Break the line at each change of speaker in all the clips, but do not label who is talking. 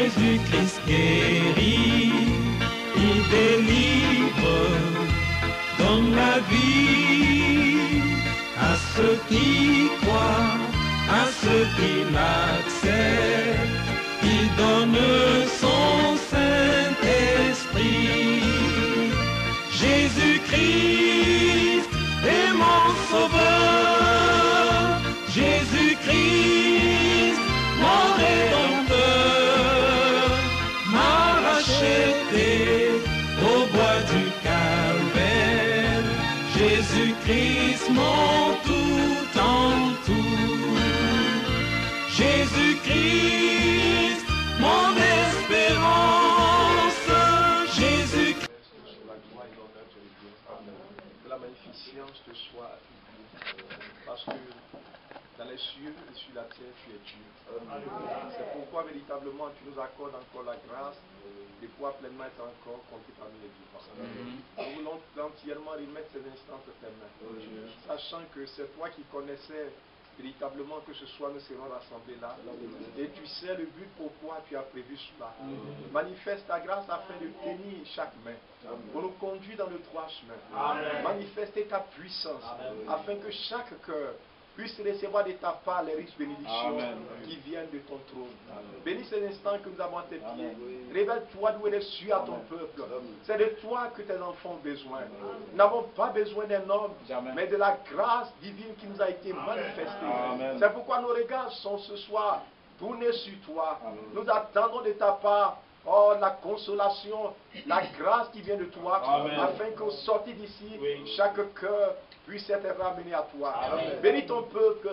Jésus-Christ guérit, il délivre, donne la vie à ceux qui croient, à ceux qui l'acceptent. Il donne son Saint-Esprit. Jésus-Christ est mon sauveur. Jésus-Christ, mon rédempteur, m'a racheté au bois du Calvaire. Jésus-Christ, mon tout en tout. Jésus-Christ, mon espérance. Jésus-Christ.
Que la magnificence te soit parce que dans les cieux et sur la terre, tu es Dieu. C'est pourquoi véritablement tu nous accordes encore la grâce de pouvoir pleinement être encore compté parmi les vivants. Nous voulons entièrement remettre ces instants entre tes mains, sachant que c'est toi qui connaissais véritablement que ce soir nous serons rassemblés là. Et tu sais le but pourquoi tu as prévu cela. Manifeste ta grâce afin de tenir chaque main, pour nous conduire dans le droit chemin. Manifester ta puissance afin que chaque cœur puisse recevoir de ta part les riches bénédictions qui viennent de ton trône. Bénis ces instants que nous avons à tes pieds. Révèle-toi d'où est les cieux à ton peuple. C'est de toi que tes enfants ont besoin. Nous n'avons pas besoin d'un homme, mais de la grâce divine qui nous a été manifestée. C'est pourquoi nos regards sont ce soir tournés sur toi. Nous attendons de ta part la consolation, la grâce qui vient de toi, afin qu'au sortir d'ici, chaque cœur puisse être ramené à toi. Bénis ton peuple,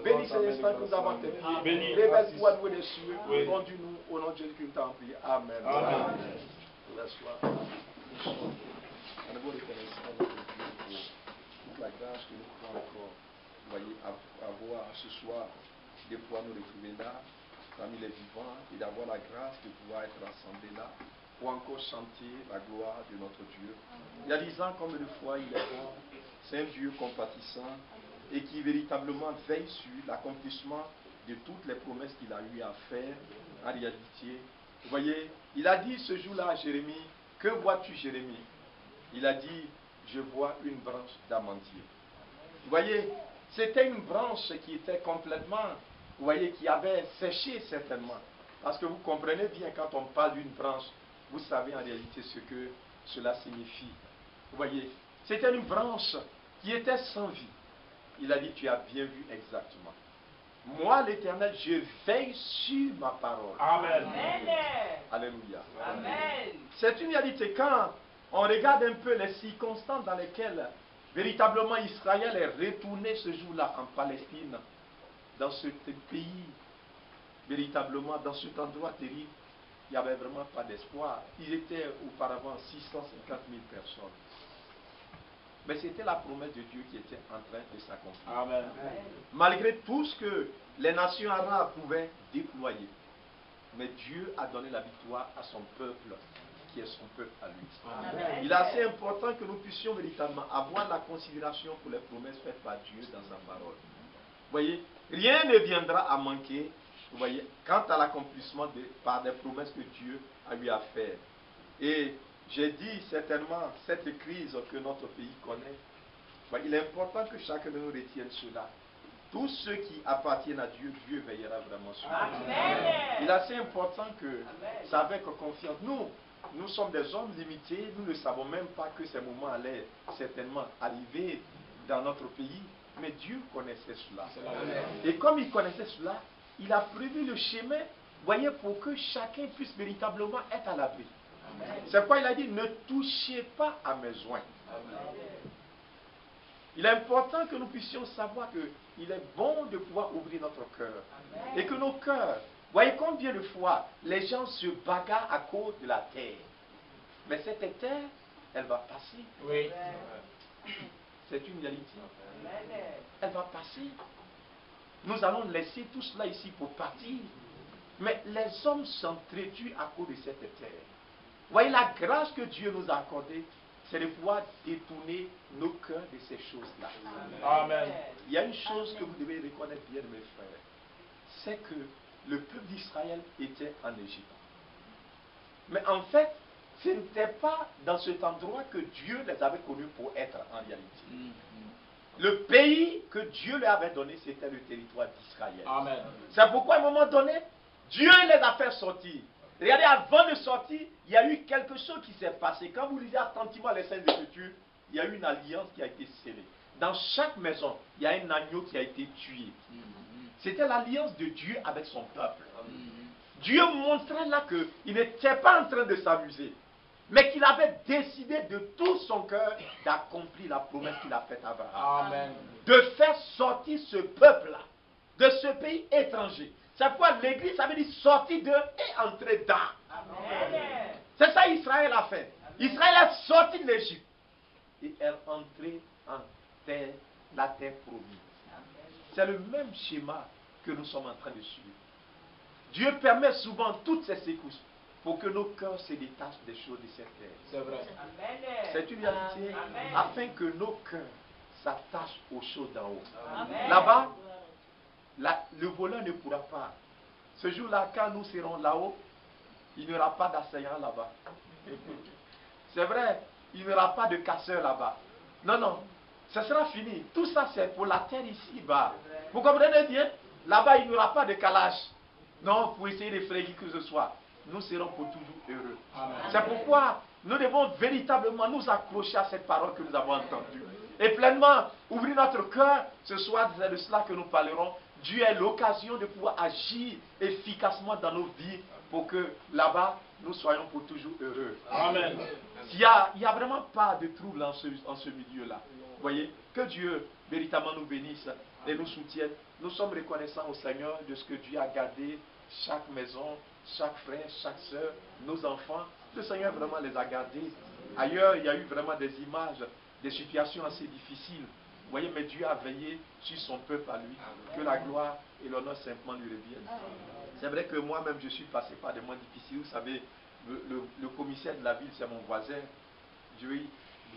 bénis ces instants que nous avons à tes pieds. Révèle-toi d'où est les cieux, conduis-nous au nom de Jésus-Christ, nous t'en prie. Amen. Laisse-toi. Nous sommes à nouveau reconnaissants pour toute la grâce que nous pouvons encore, voyez, avoir ce soir, de pouvoir nous retrouver là, parmi les vivants, et d'avoir la grâce de pouvoir être rassemblés là, pour encore chanter la gloire de notre Dieu. Réalisant combien de fois il est bon, c'est un Dieu compatissant, et qui véritablement veille sur l'accomplissement de toutes les promesses qu'il a eu à faire en réalité. Vous voyez, il a dit ce jour-là à Jérémie, que vois-tu Jérémie? Il a dit, je vois une branche d'amandier. Vous voyez, c'était une branche qui était complètement, vous voyez, qui avait séché certainement. Parce que vous comprenez bien, quand on parle d'une branche, vous savez en réalité ce que cela signifie. Vous voyez, c'était une branche qui était sans vie. Il a dit, tu as bien vu exactement. Moi, l'Éternel, je veille sur ma parole.
Amen.
Alléluia.
Amen.
C'est une réalité. Quand on regarde un peu les circonstances dans lesquelles véritablement Israël est retourné ce jour-là en Palestine, dans ce pays, véritablement dans cet endroit terrible, il n'y avait vraiment pas d'espoir. Ils étaient auparavant 650 000 personnes. Mais c'était la promesse de Dieu qui était en train de s'accomplir.
Amen.
Malgré tout ce que les nations arabes pouvaient déployer. Mais Dieu a donné la victoire à son peuple, qui est son peuple à lui.
Amen.
Il est assez important que nous puissions véritablement avoir la considération pour les promesses faites par Dieu dans sa parole. Vous voyez, rien ne viendra à manquer, vous voyez, quant à l'accomplissement par des promesses que Dieu a eu à faire. Et j'ai dit certainement, cette crise que notre pays connaît, il est important que chacun de nous retienne cela. Tous ceux qui appartiennent à Dieu, Dieu veillera vraiment sur eux. Il est assez important que, c'est avec confiance, nous sommes des hommes limités, nous ne savons même pas que ces moments allaient certainement arriver dans notre pays, mais Dieu connaissait cela. Et comme il connaissait cela, il a prévu le chemin, voyez, pour que chacun puisse véritablement être à l'abri. C'est pourquoi il a dit, ne touchez pas à mes joints. Il est important que nous puissions savoir qu'il est bon de pouvoir ouvrir notre cœur. Et que nos cœurs, voyez combien de fois les gens se bagarrent à cause de la terre. Mais cette terre, elle va passer.
Oui.
C'est une réalité. Elle va passer. Nous allons laisser tout cela ici pour partir. Mais les hommes s'entretuent à cause de cette terre. Voyez la grâce que Dieu nous a accordée, c'est de pouvoir détourner nos cœurs de ces choses-là.
Amen.
Il y a une chose que vous devez reconnaître bien, mes frères, c'est que le peuple d'Israël était en Égypte. Mais en fait, ce n'était pas dans cet endroit que Dieu les avait connus pour être en réalité. Le pays que Dieu leur avait donné, c'était le territoire d'Israël. C'est pourquoi à un moment donné, Dieu les a fait sortir. Regardez, avant de sortir, il y a eu quelque chose qui s'est passé. Quand vous lisez attentivement les Saintes Écritures, il y a eu une alliance qui a été scellée. Dans chaque maison, il y a un agneau qui a été tué. C'était l'alliance de Dieu avec son peuple. Dieu montrait là qu'il n'était pas en train de s'amuser, mais qu'il avait décidé de tout son cœur d'accomplir la promesse qu'il a faite à Abraham.
Amen.
De faire sortir ce peuple-là de ce pays étranger. C'est pourquoi l'église, ça veut dire sortir d'eux et entrer dans. C'est ça qu'Israël a fait. Israël est sorti de l'Égypte et est entré en terre, la terre promise. C'est le même schéma que nous sommes en train de suivre. Dieu permet souvent toutes ces secousses pour que nos cœurs se détachent des choses de cette terre.
C'est vrai.
C'est une réalité afin que nos cœurs s'attachent aux choses d'en haut. Là-bas, le voleur ne pourra pas. Ce jour-là, quand nous serons là-haut, il n'y aura pas d'assaillant là-bas. C'est vrai, il n'y aura pas de casseur là-bas. Non, non, ce sera fini. Tout ça, c'est pour la terre ici-bas. Vous comprenez bien? Là-bas, il n'y aura pas de calage. Non, pour essayer de frayer que ce soit. Nous serons pour toujours heureux. C'est pourquoi nous devons véritablement nous accrocher à cette parole que nous avons entendue. Et pleinement ouvrir notre cœur. Ce soir, c'est de cela que nous parlerons. Dieu a l'occasion de pouvoir agir efficacement dans nos vies pour que là-bas, nous soyons pour toujours heureux.
Amen.
Il n'y a vraiment pas de trouble en ce milieu-là. Vous voyez, que Dieu véritablement nous bénisse et nous soutienne. Nous sommes reconnaissants au Seigneur de ce que Dieu a gardé chaque maison, chaque frère, chaque soeur, nos enfants. Le Seigneur vraiment les a gardés. Ailleurs, il y a eu vraiment des images, des situations assez difficiles. Vous voyez, mais Dieu a veillé sur son peuple à lui. Que la gloire et l'honneur simplement lui reviennent. C'est vrai que moi-même, je suis passé par des moments difficiles. Vous savez, le commissaire de la ville, c'est mon voisin.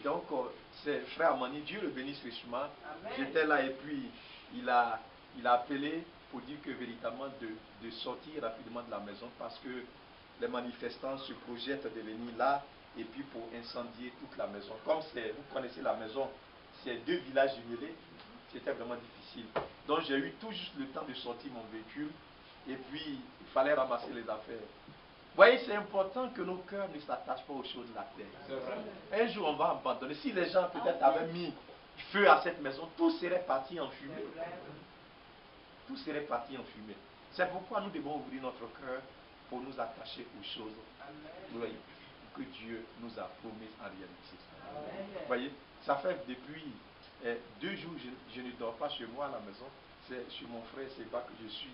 Donc, c'est frère Amani, Dieu le bénisse richement. J'étais là et puis il a appelé pour dire que véritablement de sortir rapidement de la maison parce que les manifestants se projettent de venir là et puis pour incendier toute la maison. Comme vous connaissez la maison, c'est 2 villages jumelés, c'était vraiment difficile. Donc j'ai eu tout juste le temps de sortir mon véhicule et puis il fallait ramasser les affaires. Vous voyez, c'est important que nos cœurs ne s'attachent pas aux choses de la terre. Un jour, on va abandonner. Si les gens peut-être avaient mis feu à cette maison, tout serait parti en fumée. Tout serait parti en fumée. C'est pourquoi nous devons ouvrir notre cœur pour nous attacher aux choses que Dieu nous a promises en réalité. Vous voyez, ça fait depuis 2 jours je ne dors pas chez moi à la maison. C'est chez mon frère, c'est pas que je suis.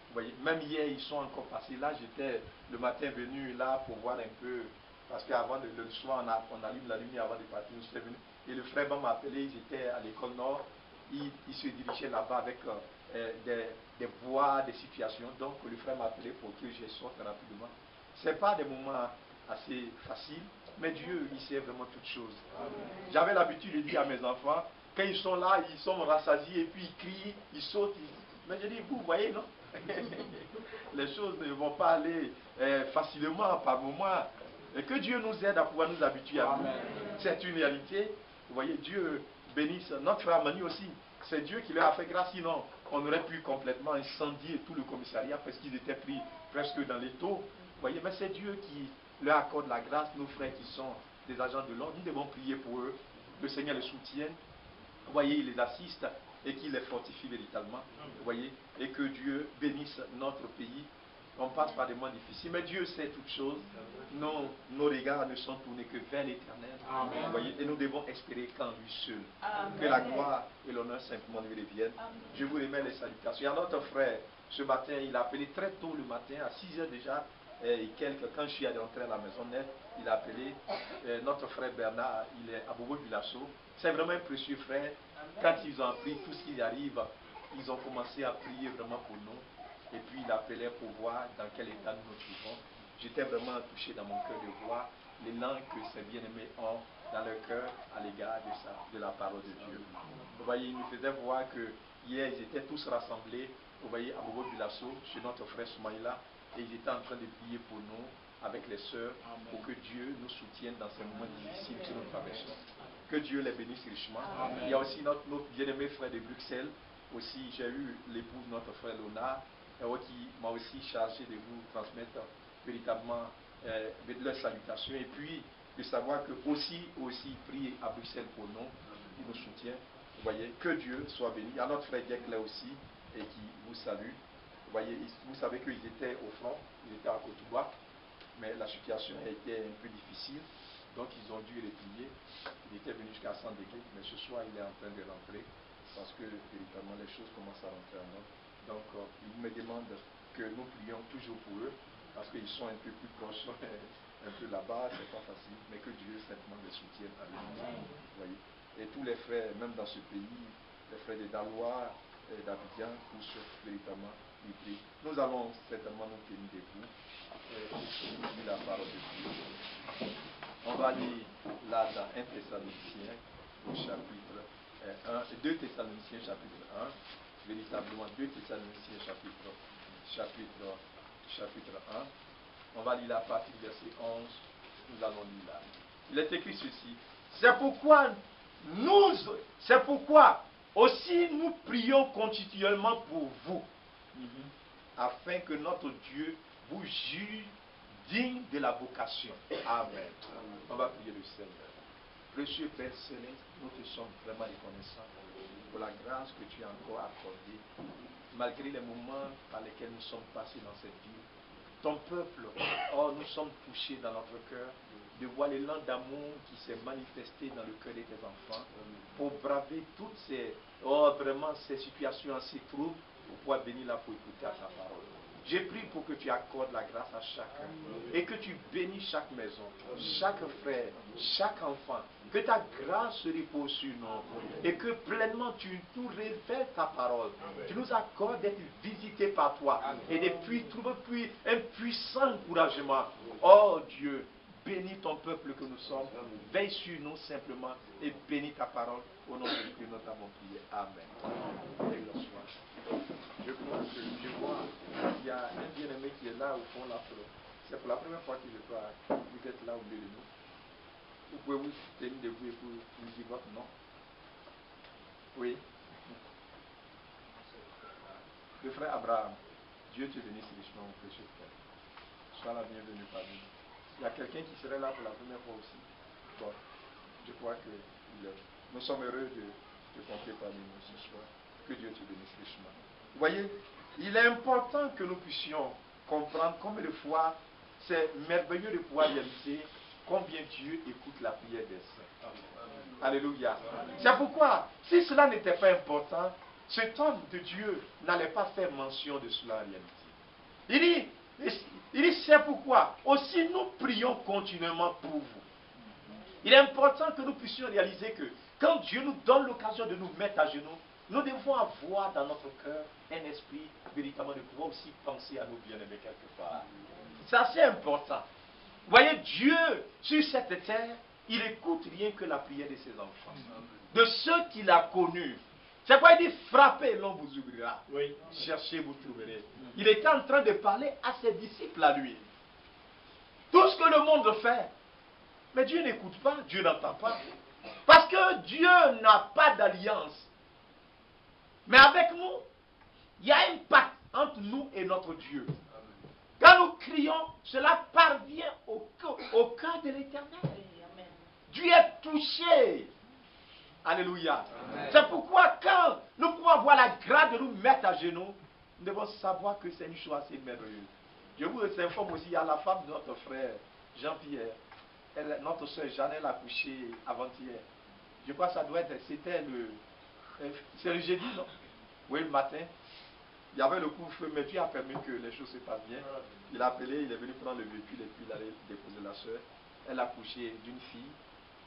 Vous voyez, même hier, ils sont encore passés. Là, j'étais le matin venu là pour voir un peu. Parce qu'avant le soir, on allume la lumière avant de partir. Nous sommes venus. Et le frère m'a appelé, ils étaient à l'école Nord. Ils se dirigeaient là-bas avec des voies, des situations. Donc, le frère m'a appelé pour que je sorte rapidement. Ce n'est pas des moments assez faciles, mais Dieu, il sait vraiment toutes choses. J'avais l'habitude de dire à mes enfants, quand ils sont là, ils sont rassasiés et puis ils crient, ils sautent. Mais je dis, vous voyez, non? Les choses ne vont pas aller facilement par moments. Et que Dieu nous aide à pouvoir nous habituer à nous. C'est une réalité. Vous voyez, Dieu bénisse notre frère Mani aussi. C'est Dieu qui leur a fait grâce, sinon on aurait pu complètement incendier tout le commissariat parce qu'ils étaient pris presque dans les taux. Vous voyez, mais c'est Dieu qui leur accorde la grâce. Nos frères qui sont des agents de l'ordre, nous devons prier pour eux. Le Seigneur les soutienne. Vous voyez, il les assiste et qu'il les fortifie véritablement. Vous voyez, et que Dieu bénisse notre pays. On passe par des moments difficiles, mais Dieu sait toutes choses. Nos regards ne sont tournés que vers l'Éternel. Vous voyez, et nous devons espérer qu'en lui seul. Amen. Que la gloire et l'honneur simplement lui reviennent. Je vous remets les salutations. Il y a notre frère, ce matin, il a appelé très tôt le matin, à 6 heures déjà, et quelques, quand je suis rentré à la maison nette, il a appelé notre frère Bernard, il est à Bobo du Lasso. C'est vraiment un précieux frère. Quand ils ont appris tout ce qui arrive, ils ont commencé à prier vraiment pour nous. Et puis il appelait pour voir dans quel état nous nous trouvons. J'étais vraiment touché dans mon cœur de voir l'élan que ces bien-aimés ont dans leur cœur à l'égard de la parole de Dieu. Vous voyez, il nous faisait voir que hier ils étaient tous rassemblés vous voyez, à Bobo Bilasso, chez notre frère Soumaïla, et ils étaient en train de prier pour nous, avec les sœurs, pour que Dieu nous soutienne dans ces moments difficiles que nous traversons. Que Dieu les bénisse richement. Amen. Il y a aussi notre bien-aimé frère de Bruxelles. Aussi, j'ai eu l'épouse de notre frère Léonard, qui m'a aussi chargé de vous transmettre véritablement leurs salutations. Et puis, de savoir que aussi prie à Bruxelles pour nous, il nous soutient. Vous voyez, que Dieu soit béni. Il y a notre frère Diek là aussi, et qui vous salue. Vous voyez, vous savez qu'ils étaient au front, ils étaient à Kotouba, mais la situation était un peu difficile, donc ils ont dû replier. Il était venu jusqu'à 100 degrés, mais ce soir il est en train de rentrer, parce que véritablement les choses commencent à rentrer en ordre. Donc ils me demandent que nous prions toujours pour eux, parce qu'ils sont un peu plus proches, un peu là-bas, c'est pas facile, mais que Dieu certainement les soutienne à l'unité. Vous voyez. Et tous les frères, même dans ce pays, les frères de Dalois et d'Abidjan, poussent véritablement les prix. Nous allons certainement nous tenir debout et lire la parole de Dieu. On va lire là dans 1 Thessaloniciens au chapitre 1, 2 Thessaloniciens chapitre 1, véritablement 2 Thessaloniciens chapitre 1. On va lire la partie du verset 11, nous allons lire là. Il est écrit ceci. C'est pourquoi aussi nous prions continuellement pour vous, afin que notre Dieu vous juge digne de la vocation. Amen. On va prier le Seigneur. Précieux Père Céleste, nous te sommes vraiment reconnaissants pour la grâce que tu as encore accordée, malgré les moments par lesquels nous sommes passés dans cette vie. Ton peuple, nous sommes touchés dans notre cœur de voir l'élan d'amour qui s'est manifesté dans le cœur de tes enfants pour braver toutes ces situations assez troubles pour pouvoir venir là pour écouter ta parole. J'ai prié pour que tu accordes la grâce à chacun et que tu bénisses chaque maison, chaque frère, chaque enfant. Que ta grâce se repose sur nous et que pleinement tu nous révèles ta parole. Tu nous accordes d'être visités par toi et depuis trouver un puissant encouragement. Oh Dieu, bénis ton peuple que nous sommes, veille sur nous simplement et bénis ta parole. Au nom de Christ, nous t'avons prié. Amen. Et le soir. Je vois qu'il y a un bien-aimé qui est là au fond là. C'est pour la première fois que je vois vous êtes là au milieu de nous. Vous pouvez vous tenir debout et pour nous dire votre nom. Oui. Le frère Abraham, Dieu te bénisse richement, mon précieux frère. Sois la bienvenue parmi nous. Il y a quelqu'un qui serait là pour la première fois aussi. Bon, je crois que nous sommes heureux de compter parmi nous ce soir. Que Dieu te bénisse richement. Vous voyez, il est important que nous puissions comprendre combien de fois c'est merveilleux de pouvoir réaliser combien Dieu écoute la prière des saints. Alléluia. C'est pourquoi, si cela n'était pas important, cet homme de Dieu n'allait pas faire mention de cela en réalité. Il dit, c'est pourquoi aussi nous prions continuellement pour vous. Il est important que nous puissions réaliser que quand Dieu nous donne l'occasion de nous mettre à genoux, nous devons avoir dans notre cœur un esprit véritablement de pouvoir aussi penser à nos bien-aimés quelque part. C'est assez important. Vous voyez, Dieu, sur cette terre, il écoute rien que la prière de ses enfants. De ceux qu'il a connus. C'est quoi il dit? Frappez, l'on vous ouvrira. Oui. Cherchez, vous trouverez. Il était en train de parler à ses disciples à lui. Tout ce que le monde fait. Mais Dieu n'écoute pas, Dieu n'entend pas. Parce que Dieu n'a pas d'alliance. Mais avec nous, il y a un pacte entre nous et notre Dieu. Quand nous crions, cela parvient au cœur de l'Éternel. Dieu est touché. Alléluia. C'est pourquoi quand nous pouvons avoir la grâce de nous mettre à genoux, nous devons savoir que c'est une chose assez merveilleuse. Je vous informe aussi, il y a la femme de notre frère Jean-Pierre. Notre soeur Jeannette a accouché avant-hier. Je crois que ça doit être, c'est le jeudi, non? Oui, le matin. Il y avait le couvre-feu, mais Dieu a permis que les choses se passent bien. Il a appelé, il est venu prendre le véhicule et puis il allait déposer la soeur. Elle a accouché d'une fille,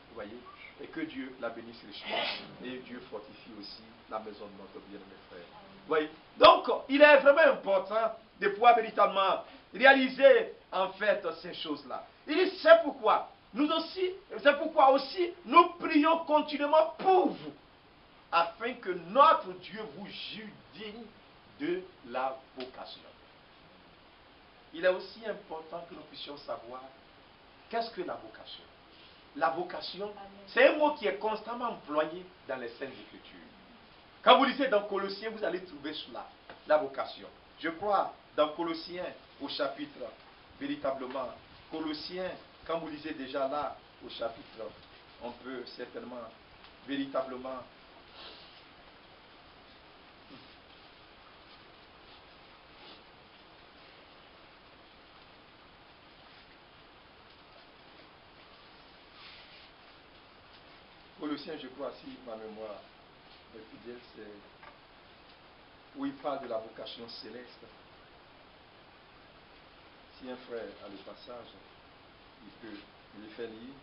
vous voyez, et que Dieu la bénisse richement. Et Dieu fortifie aussi la maison de notre bien-aimé frère. Vous voyez. Donc, il est vraiment important de pouvoir véritablement réaliser en fait ces choses-là. Il dit, c'est pourquoi aussi nous prions continuellement pour vous, afin que notre Dieu vous juge digne de la vocation. Il est aussi important que nous puissions savoir qu'est-ce que la vocation. La vocation, c'est un mot qui est constamment employé dans les Saintes Écritures. Quand vous lisez dans Colossiens, vous allez trouver cela, la vocation. Je crois dans Colossiens au chapitre, véritablement, Colossiens, quand vous lisez déjà là au chapitre, on peut certainement, véritablement, Colossiens, je crois, si ma mémoire est fidèle, c'est où il parle de la vocation céleste. Si un frère a le passage, il peut le faire lire.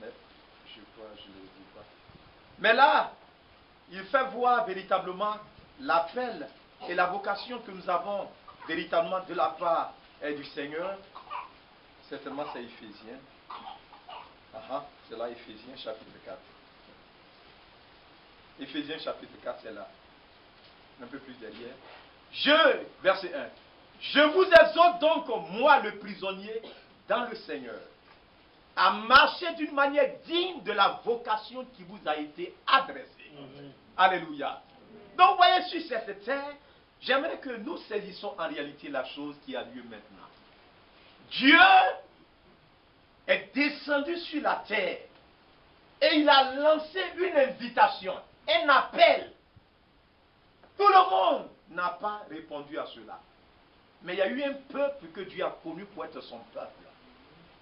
Mais je crois, je ne le dis pas. Mais là, il fait voir véritablement l'appel et la vocation que nous avons véritablement de la part du Seigneur. Certainement, c'est Éphésiens. C'est là, Éphésiens chapitre 4. Éphésiens chapitre 4, c'est là. Un peu plus derrière. Verset 1. Je vous exhorte donc, moi le prisonnier, dans le Seigneur, à marcher d'une manière digne de la vocation qui vous a été adressée. Alléluia. Donc, voyez, sur cette terre, j'aimerais que nous saisissions en réalité la chose qui a lieu maintenant. Dieu est descendu sur la terre et il a lancé une invitation, un appel. Tout le monde n'a pas répondu à cela. Mais il y a eu un peuple que Dieu a connu pour être son peuple.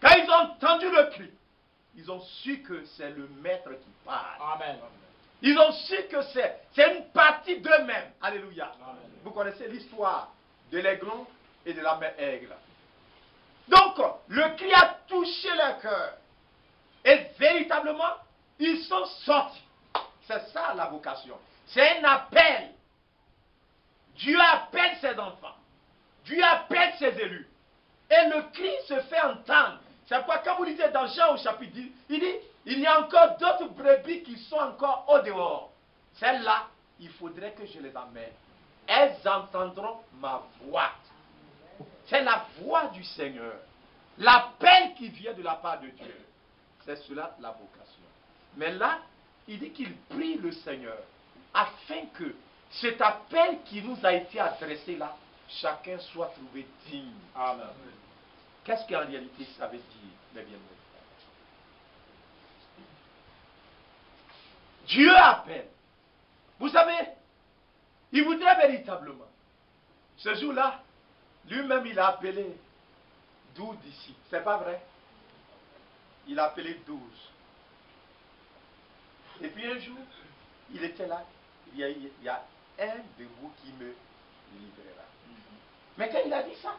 Quand ils ont entendu le cri, ils ont su que c'est le maître qui parle.
Amen.
Ils ont su que c'est une partie d'eux-mêmes. Alléluia.
Amen.
Vous connaissez l'histoire de l'aiglon et de la mère aigle. Donc, le cri a touché leur cœur. Et véritablement, ils sont sortis. C'est ça la vocation. C'est un appel. Dieu appelle ses enfants. Dieu appelle ses élus. Et le cri se fait entendre. C'est pourquoi quand vous lisez dans Jean au chapitre 10, il dit, il y a encore d'autres brebis qui sont encore au dehors. Celles-là, il faudrait que je les amène. Elles entendront ma voix. C'est la voix du Seigneur. L'appel qui vient de la part de Dieu. C'est cela la vocation. Mais là, il dit qu'il prie le Seigneur afin que cet appel qui nous a été adressé là, chacun soit trouvé digne.
Amen.
Qu'est-ce qu'en réalité ça veut dire, mes bien-aimés? Dieu appelle. Vous savez, il voudrait véritablement. Ce jour-là, lui-même, il a appelé 12 disciples. C'est pas vrai? Il a appelé 12. Et puis un jour, il était là. Il y a un de vous qui me livrera. Mais quand il a dit ça,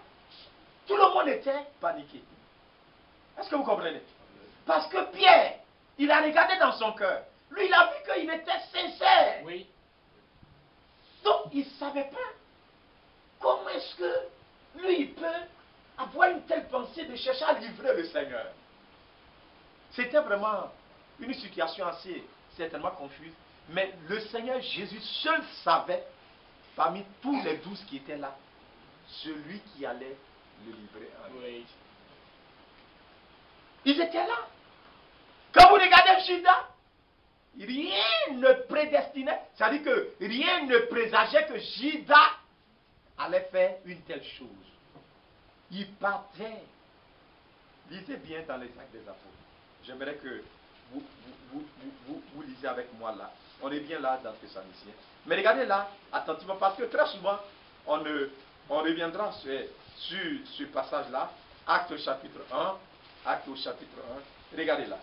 tout le monde était paniqué. Est-ce que vous comprenez? Parce que Pierre, il a regardé dans son cœur. Lui, il a vu qu'il était sincère.
Oui.
Donc, il ne savait pas comment est-ce que lui, il peut avoir une telle pensée de chercher à livrer le Seigneur. C'était vraiment une situation assez certainement confuse. Mais le Seigneur Jésus seul savait, parmi tous les 12 qui étaient là, celui qui allait le livrer en lui.
Oui.
Ils étaient là. Quand vous regardez Judas, rien ne prédestinait, c'est-à-dire que rien ne présageait que Judas allait faire une telle chose. Il partait. Lisez bien dans les Actes des Apôtres. J'aimerais que vous lisez avec moi là. On est bien là dans Thessaloniciens. Mais regardez là, attentivement, parce que très souvent, on reviendra sur ce passage-là. Acte chapitre 1. Acte au chapitre 1. Regardez là.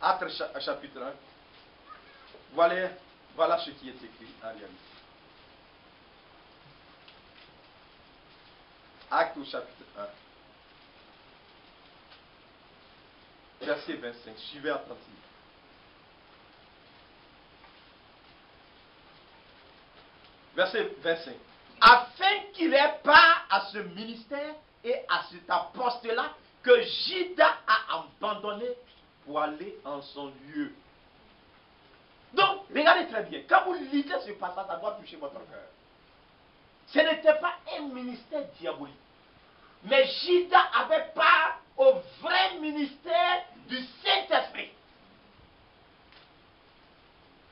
Acte chapitre 1. Voilà ce qui est écrit en réalité. Acte au chapitre 1. Verset 25. Suivez attentivement. Verset 25. Afin qu'il ait part à ce ministère et à cet apostolat que Judas a abandonné pour aller en son lieu.
Donc, regardez très bien. Quand vous lisez ce passage, ça doit toucher votre cœur. Ce n'était pas un ministère diabolique. Mais Judas avait part au vrai ministère du Saint-Esprit.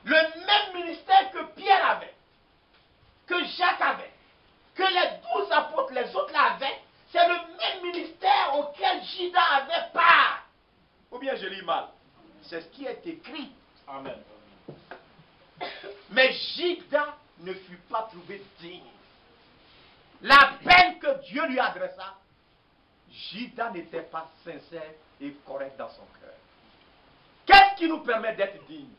Le même ministère que Pierre avait, que Jacques avait, que les 12 apôtres, les autres l'avaient, c'est le même ministère auquel Judas avait part. Ou bien je lis mal. C'est ce qui est écrit.
Amen.
Mais Judas ne fut pas trouvé digne. La peine que Dieu lui adressa, Judas n'était pas sincère et correct dans son cœur. Qu'est-ce qui nous permet d'être dignes?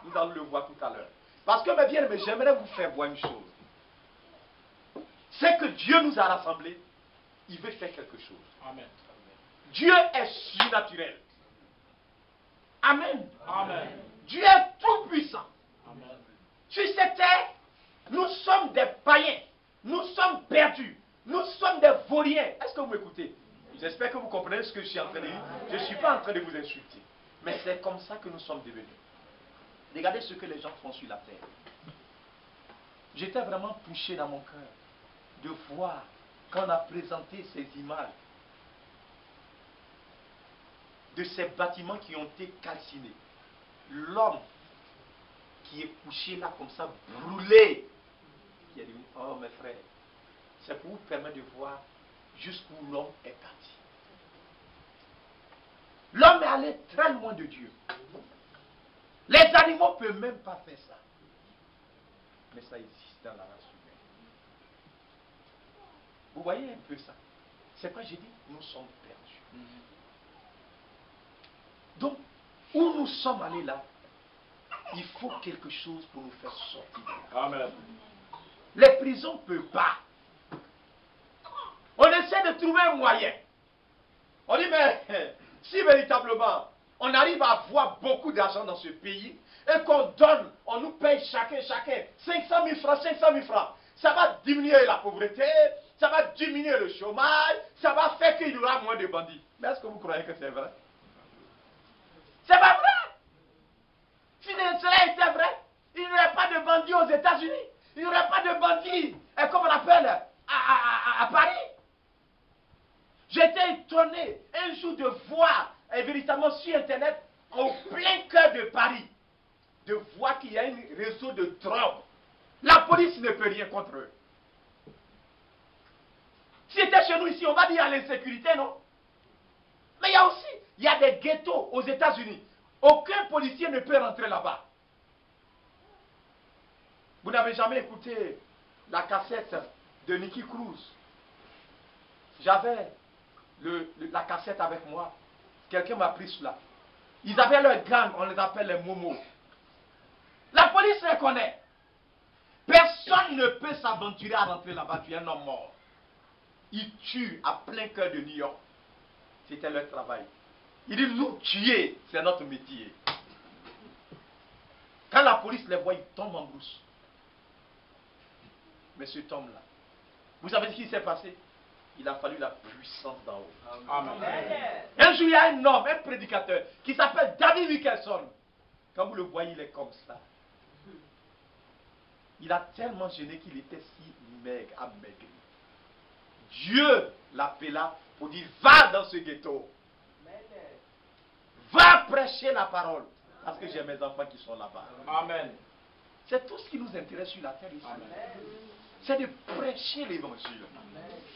Nous allons le voir tout à l'heure. Parce que, mes bien-aimés, j'aimerais vous faire voir une chose. C'est que Dieu nous a rassemblés, il veut faire quelque chose.
Amen.
Dieu est surnaturel. Amen.
Amen.
Dieu est tout puissant.
Amen.
Sur cette terre, nous sommes des païens. Nous sommes perdus. Nous sommes des vauriens. Est-ce que vous m'écoutez? J'espère que vous comprenez ce que je suis en train de dire. Je ne suis pas en train de vous insulter. Mais c'est comme ça que nous sommes devenus. Regardez ce que les gens font sur la terre. J'étais vraiment touché dans mon cœur de voir quand on a présenté ces images de ces bâtiments qui ont été calcinés. L'homme qui est couché là comme ça, brûlé, qui a dit, oh mes frères, c'est pour vous permettre de voir jusqu'où l'homme est parti. L'homme est allé très loin de Dieu. Les animaux ne peuvent même pas faire ça. Mais ça existe dans la race humaine. Vous voyez un peu ça? C'est quoi j'ai dit? Nous sommes perdus. Donc, où nous sommes allés là, il faut quelque chose pour nous faire sortir.
Amen.
Les prisons ne peuvent pas. On essaie de trouver un moyen. On dit, mais si véritablement on arrive à avoir beaucoup d'argent dans ce pays et qu'on donne, on nous paye chacun 500 000 francs, 500 000 francs, ça va diminuer la pauvreté, ça va diminuer le chômage, ça va faire qu'il y aura moins de bandits. Mais est-ce que vous croyez que c'est vrai? C'est pas vrai. Si cela était vrai, il n'y aurait pas de bandits aux États-Unis. Il n'y aurait pas de bandits, comme on appelle, à Paris. J'étais étonné un jour de voir, véritablement sur Internet, au plein cœur de Paris, de voir qu'il y a un réseau de drogue. La police ne peut rien contre eux. Si c'était chez nous ici, on va dire à l'insécurité, non? Mais il y a des ghettos aux États-Unis. Aucun policier ne peut rentrer là-bas. Vous n'avez jamais écouté la cassette de Nicky Cruz? J'avais la cassette avec moi. Quelqu'un m'a pris cela. Ils avaient leur gang, on les appelle les momos. La police les connaît. Personne ne peut s'aventurer à rentrer là-bas. Tu es un homme mort. Ils tuent à plein cœur de New York. C'était leur travail. Il dit, nous tuer, c'est notre métier. Quand la police les voit, ils tombent en brousse. Mais cet homme-là, vous savez ce qui s'est passé? Il a fallu la puissance d'en haut.
Amen.
Un jour, il y a un homme, un prédicateur, qui s'appelle David Wilkerson. Quand vous le voyez, il est comme ça. Il a tellement gêné qu'il était si maigre, amaigri. Dieu l'appela pour dire, va dans ce ghetto. Va prêcher la parole. Parce que j'ai mes enfants qui sont là-bas.
Amen.
C'est tout ce qui nous intéresse sur la terre ici. C'est de prêcher l'évangile.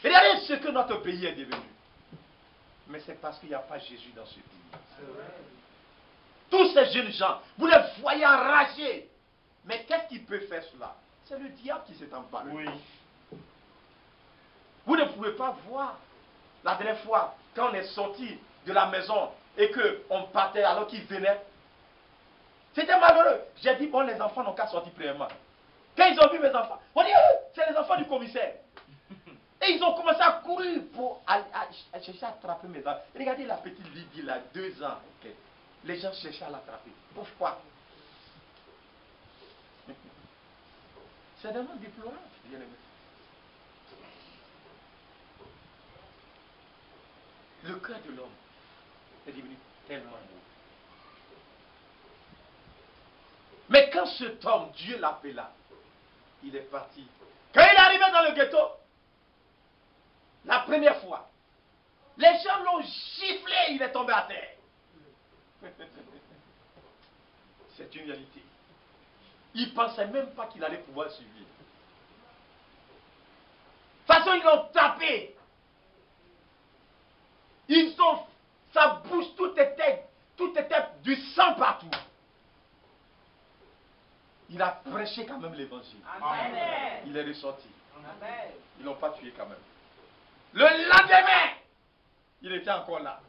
Regardez ce que notre pays est devenu. Mais c'est parce qu'il n'y a pas Jésus dans ce pays. Tous ces jeunes gens, vous les voyez enragés. Mais qu'est-ce qui peut faire cela? C'est le diable qui s'est emparé.
Oui.
Vous ne pouvez pas voir. La dernière fois, quand on est sorti de la maison et qu'on partait alors qu'ils venaient, c'était malheureux. J'ai dit, bon, les enfants n'ont qu'à sortir premièrement. Quand ils ont vu mes enfants, on dit, c'est les enfants du commissaire. Et ils ont commencé à courir pour aller chercher à attraper mes enfants. Regardez la petite Lydie, là, 2 ans. Okay. Les gens cherchaient à l'attraper. Pourquoi? C'est vraiment déplorable, bien aimé. Le cœur de l'homme est devenu tellement beau. Mais quand cet homme, Dieu l'appela, il est parti. Quand il est arrivé dans le ghetto, la première fois, les gens l'ont giflé, il est tombé à terre. C'est une réalité. Il ne pensait même pas qu'il allait pouvoir survivre. De toute façon, ils l'ont tapé. Sa bouche, tout était du sang partout. Il a prêché quand même l'évangile. Il est ressorti. Ils ne l'ont pas tué quand même. Le lendemain, il était encore là.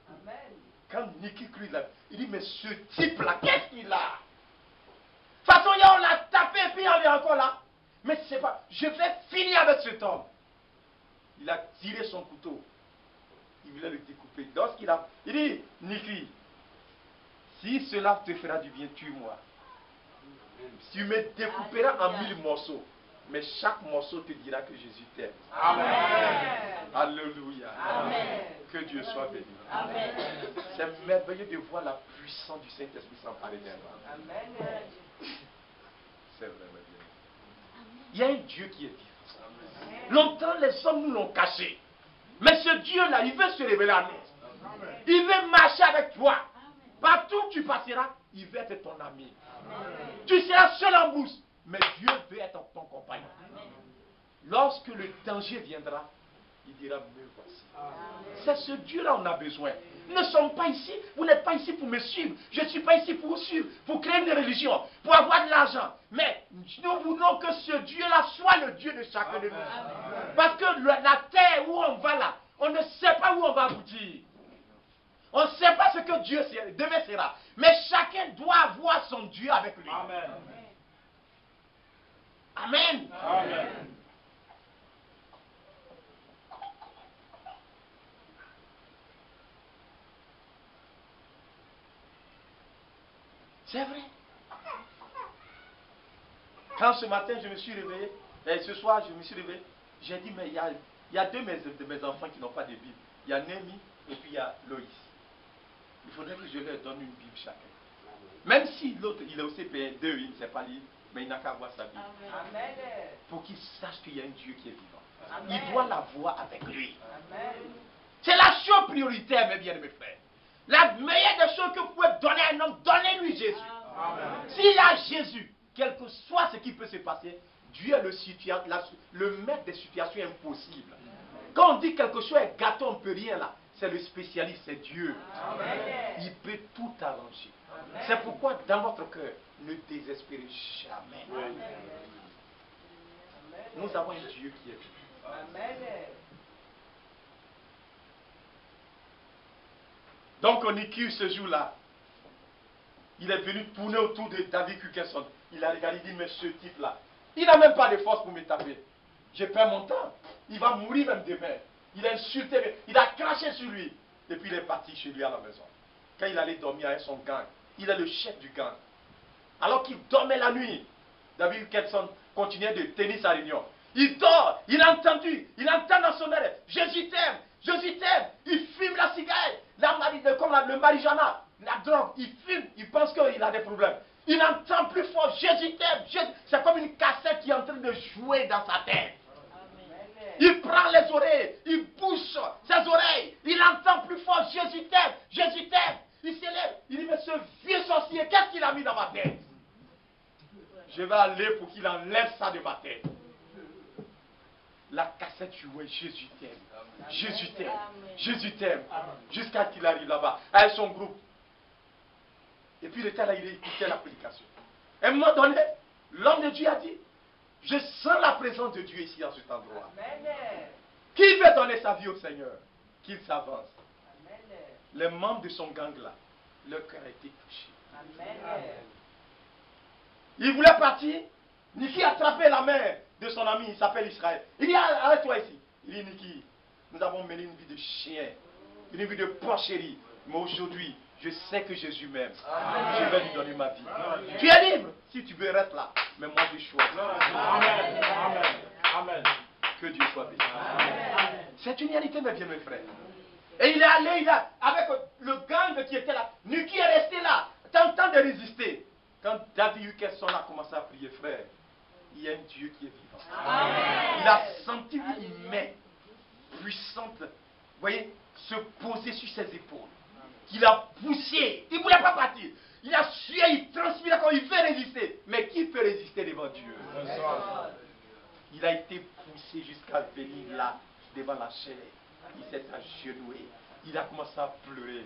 Quand Niki Cruz, il dit, mais ce type-là, qu'est-ce qu'il a? De toute façon, on l'a tapé et puis on est encore là. Mais c'est pas, je vais finir avec cet homme. Il a tiré son couteau. Il voulait le découper. Il dit, Niki, si cela te fera du bien, tue-moi. Tu me découperas en 1000 morceaux. Mais chaque morceau te dira que Jésus t'aime. Amen. Alléluia. Amen. Que Dieu soit béni. Amen. C'est merveilleux de voir la puissance du Saint-Esprit s'emparer d'un homme. Amen. C'est vraiment bien. Il y a un Dieu qui est vivant. Longtemps, les hommes nous l'ont caché. Mais ce Dieu-là, il veut se révéler à nous. Il veut marcher avec toi. Partout où tu passeras, il veut être ton ami. Tu seras seul en brousse. Mais Dieu veut être ton compagnon. Lorsque le danger viendra, il dira, me voici. C'est ce Dieu-là qu'on a besoin. Nous ne sommes pas ici, vous n'êtes pas ici pour me suivre. Je ne suis pas ici pour vous suivre, pour créer une religion, pour avoir de l'argent. Mais nous voulons que ce Dieu-là soit le Dieu de chacun de nous. Parce que la terre où on va là, on ne sait pas où on va aboutir. On ne sait pas ce que Dieu demain sera. Mais chacun doit avoir son Dieu avec lui. Amen. Amen. Amen. C'est vrai. Quand ce matin je me suis réveillé, et ce soir je me suis réveillé, j'ai dit, mais il y a deux de mes enfants qui n'ont pas de Bible. Il y a Némi et puis il y a Loïs. Il faudrait que je leur donne une Bible chacun. Même si l'autre, il est au CP2, il ne sait pas lire, mais il n'a qu'à avoir sa Bible. Amen. Pour qu'il sache qu'il y a un Dieu qui est vivant. Amen. Il doit la voir avec lui. C'est la chose prioritaire, mes bien-aimés frères. La meilleure des choses que vous pouvez donner à un homme, donnez-lui Jésus. S'il y a Jésus, quel que soit ce qui peut se passer, Dieu est le maître des situations impossibles. Quand on dit quelque chose est gâteau, on ne peut rien là. C'est le spécialiste, c'est Dieu. Amen. Il peut tout arranger. C'est pourquoi dans votre cœur, ne désespérez jamais. Amen. Nous avons un Dieu qui est vivant. Donc on écrit ce jour-là. Il est venu tourner autour de David Kukenson. Il a regardé, il dit, mais ce type-là, il n'a même pas de force pour me taper. Je perds mon temps. Il va mourir même demain. Il a insulté, il a craché sur lui. Et puis il est parti chez lui à la maison. Quand il allait dormir avec son gang, il est le chef du gang. Alors qu'il dormait la nuit, David Kukenson continuait de tenir sa réunion. Il dort, il a entendu, il entend dans son oreille, Jésus t'aime, Jésus t'aime. Il fume la cigarette, comme le marijuana, la drogue, il fume, il pense qu'il a des problèmes. Il entend plus fort, Jésus t'aime. C'est comme une cassette qui est en train de jouer dans sa tête. Il prend les oreilles, il bouge ses oreilles, il entend plus fort, Jésus t'aime, Jésus t'aime. Il s'élève, il dit, mais ce vieux sorcier, qu'est-ce qu'il a mis dans ma tête? Je vais aller pour qu'il enlève ça de ma tête. La cassette jouait, Jésus t'aime, Jésus t'aime, Jésus t'aime, jusqu'à qu'il arrive là-bas, avec son groupe. Et puis il était là, il écoutait la prédication. À un moment donné, l'homme de Dieu a dit, je sens la présence de Dieu ici, dans cet endroit. Qui veut donner sa vie au Seigneur? Qu'il s'avance. Les membres de son gang là, leur cœur a été touché. Il voulait partir. Niki a attrapé la main de son ami, il s'appelle Israël. Il dit, arrête-toi ici. Il dit, Niki, nous avons mené une vie de chien, une vie de porcherie. Mais aujourd'hui, je sais que Jésus m'aime. Je vais lui donner ma vie. Tu es libre. Si tu veux, reste là. Mais moi, je choisis. Amen. Amen. Amen. Que Dieu soit béni. C'est une réalité, mes bien, mes frères. Et il est allé, avec le gang qui était là. Niki est resté là, tentant de résister. Quand dit qu'est-ce qu'on a commencé à prier, frère, il y a un Dieu qui est vivant. Amen. Il a senti une main puissante, vous voyez, se poser sur ses épaules. Il a poussé, il ne voulait pas partir. Il a sué, il transpirait quand il veut résister. Mais qui peut résister devant Dieu? Il a été poussé jusqu'à venir là, devant la chair. Il s'est agenouillé. Il a commencé à pleurer.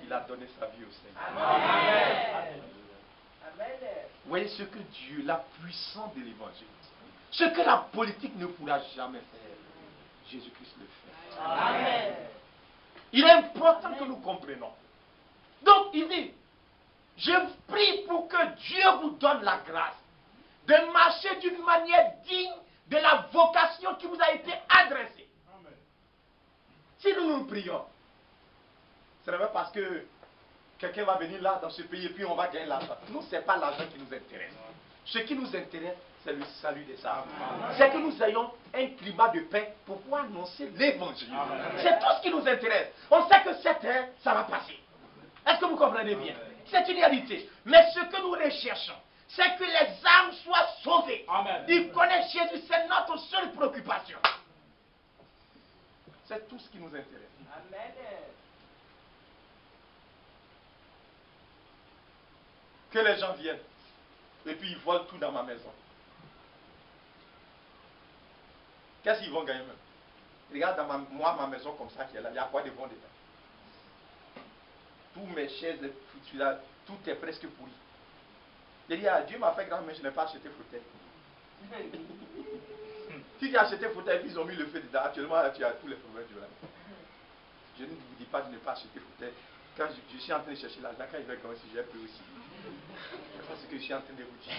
Il a donné sa vie au Seigneur. Amen. Vous voyez ce que Dieu, la puissance de l'évangile, ce que la politique ne pourra jamais faire, Jésus-Christ le fait. Amen. Il est important que nous comprenions. Donc il dit, je prie pour que Dieu vous donne la grâce de marcher d'une manière digne de la vocation qui vous a été adressée. Amen. Si nous nous prions, ce n'est pas parce que quelqu'un va venir là dans ce pays et puis on va gagner l'argent. Nous, ce n'est pas l'argent qui nous intéresse. Ce qui nous intéresse, c'est le salut des âmes. C'est que nous ayons un climat de paix pour pouvoir annoncer l'évangile. C'est tout ce qui nous intéresse. On sait que cette terre, ça va passer. Est-ce que vous comprenez bien? C'est une réalité. Mais ce que nous recherchons, c'est que les âmes soient sauvées. Amen. Ils connaissent Jésus, c'est notre seule préoccupation. C'est tout ce qui nous intéresse. Amen. Que les gens viennent et puis ils volent tout dans ma maison. Qu'est-ce qu'ils vont gagner même? Regarde dans ma maison comme ça qui est là, il y a quoi de bon dedans? Tous mes chaises, tout est presque pourri. Il dit, Dieu m'a fait grâce, mais je n'ai pas acheté fauteuil. Si tu as acheté fauteuil, puis ils ont mis le feu dedans, actuellement tu as tous les problèmes du monde. Je ne vous dis pas de ne pas acheter fauteuil. Quand je suis en train de chercher l'argent, quand il va commencer, j'ai pris aussi. C'est ce que je suis en train de vous dire.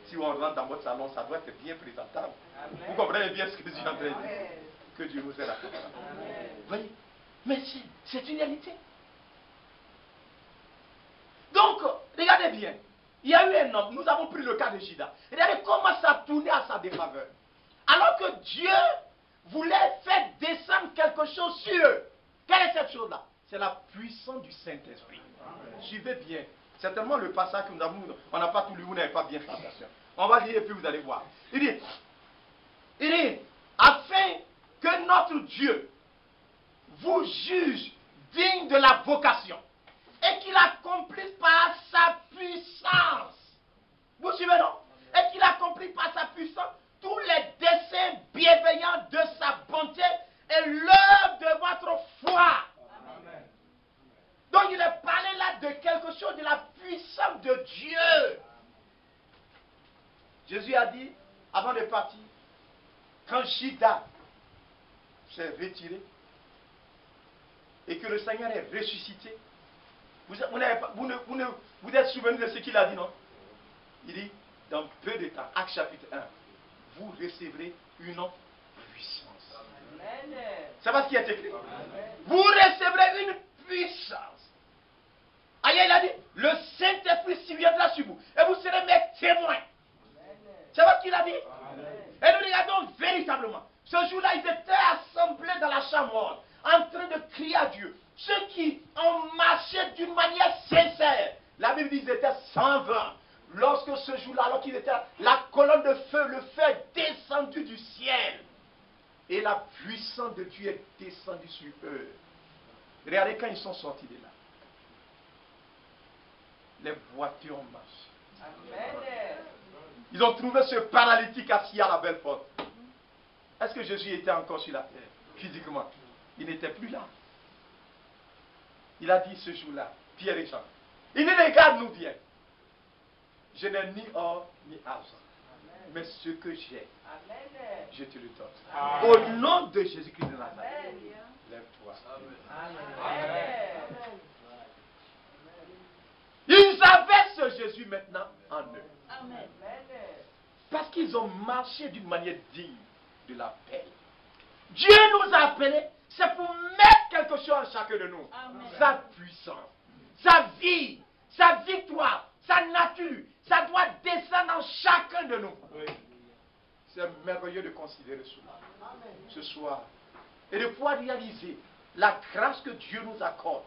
Si on rentre dans votre salon, ça doit être bien présentable. Amen. Vous comprenez bien ce que je suis en train de dire. Que Dieu nous aide à comprendre. Vous voyez? Mais c'est une réalité. Donc, regardez bien. Il y a eu un homme, nous avons pris le cas de Judas. Regardez comment ça a tourné à sa défaveur. Alors que Dieu voulait faire descendre quelque chose sur eux. Quelle est cette chose-là? C'est la puissance du Saint-Esprit. Suivez bien. Certainement le passage que nous avons, on n'a pas tout lu, vous n'avez pas bien fait attention. On va lire et puis vous allez voir. Il dit, afin que notre Dieu vous juge digne de la vocation et qu'il accomplisse par sa puissance. Vous suivez, non? Et qu'il accomplisse par sa puissance tous les desseins bienveillants de sa bonté et l'œuvre de votre foi. Amen. Donc il est parlé là de quelque chose, de la puissance de Dieu. Jésus a dit, avant de partir, quand Judas s'est retiré et que le Seigneur est ressuscité, vous êtes souvenu de ce qu'il a dit, non? Il dit, dans peu de temps, Actes chapitre 1, vous recevrez une puissance. C'est pas ce qui est écrit. Vous recevrez une puissance. Ailleurs, il a dit, le Saint-Esprit viendra sur vous et vous serez mes témoins. C'est ce qu'il a dit. Et nous regardons véritablement. Ce jour-là, ils étaient assemblés dans la chambre en train de crier à Dieu. Ceux qui ont marché d'une manière sincère. La Bible dit qu'ils étaient 120. Lorsque ce jour-là, alors qu'ils étaient là, la colonne de feu, le feu est descendu du ciel. Et la puissance de Dieu est descendue sur eux. Regardez quand ils sont sortis de là. Les voitures ont marché. Amen. Ils ont trouvé ce paralytique assis à la belle porte. Est-ce que Jésus était encore sur la terre, physiquement? Il n'était plus là. Il a dit ce jour-là, Pierre et Jean, il dit, regarde-nous bien. Je n'ai ni or ni argent, mais ce que j'ai, je te le donne. Au nom de Jésus-Christ de Nazareth, lève-toi. Ils avaient ce Jésus maintenant en eux. Amen. Parce qu'ils ont marché d'une manière digne de la paix. Dieu nous a appelés, c'est pour mettre quelque chose en chacun de nous. Amen. Sa puissance, sa vie, sa victoire, sa nature, ça doit descendre en chacun de nous. Oui. C'est merveilleux de considérer cela ce soir. Et de pouvoir réaliser la grâce que Dieu nous accorde,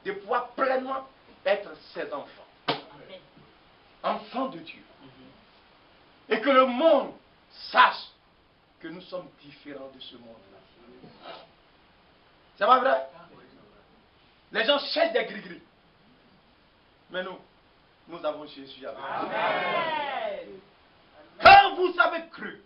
de pouvoir pleinement être ses enfants. Amen. enfants de Dieu. Et que le monde sache que nous sommes différents de ce monde-là. C'est pas vrai? Les gens cherchent des gris-gris. Mais nous avons Jésus avec nous. Quand vous avez cru,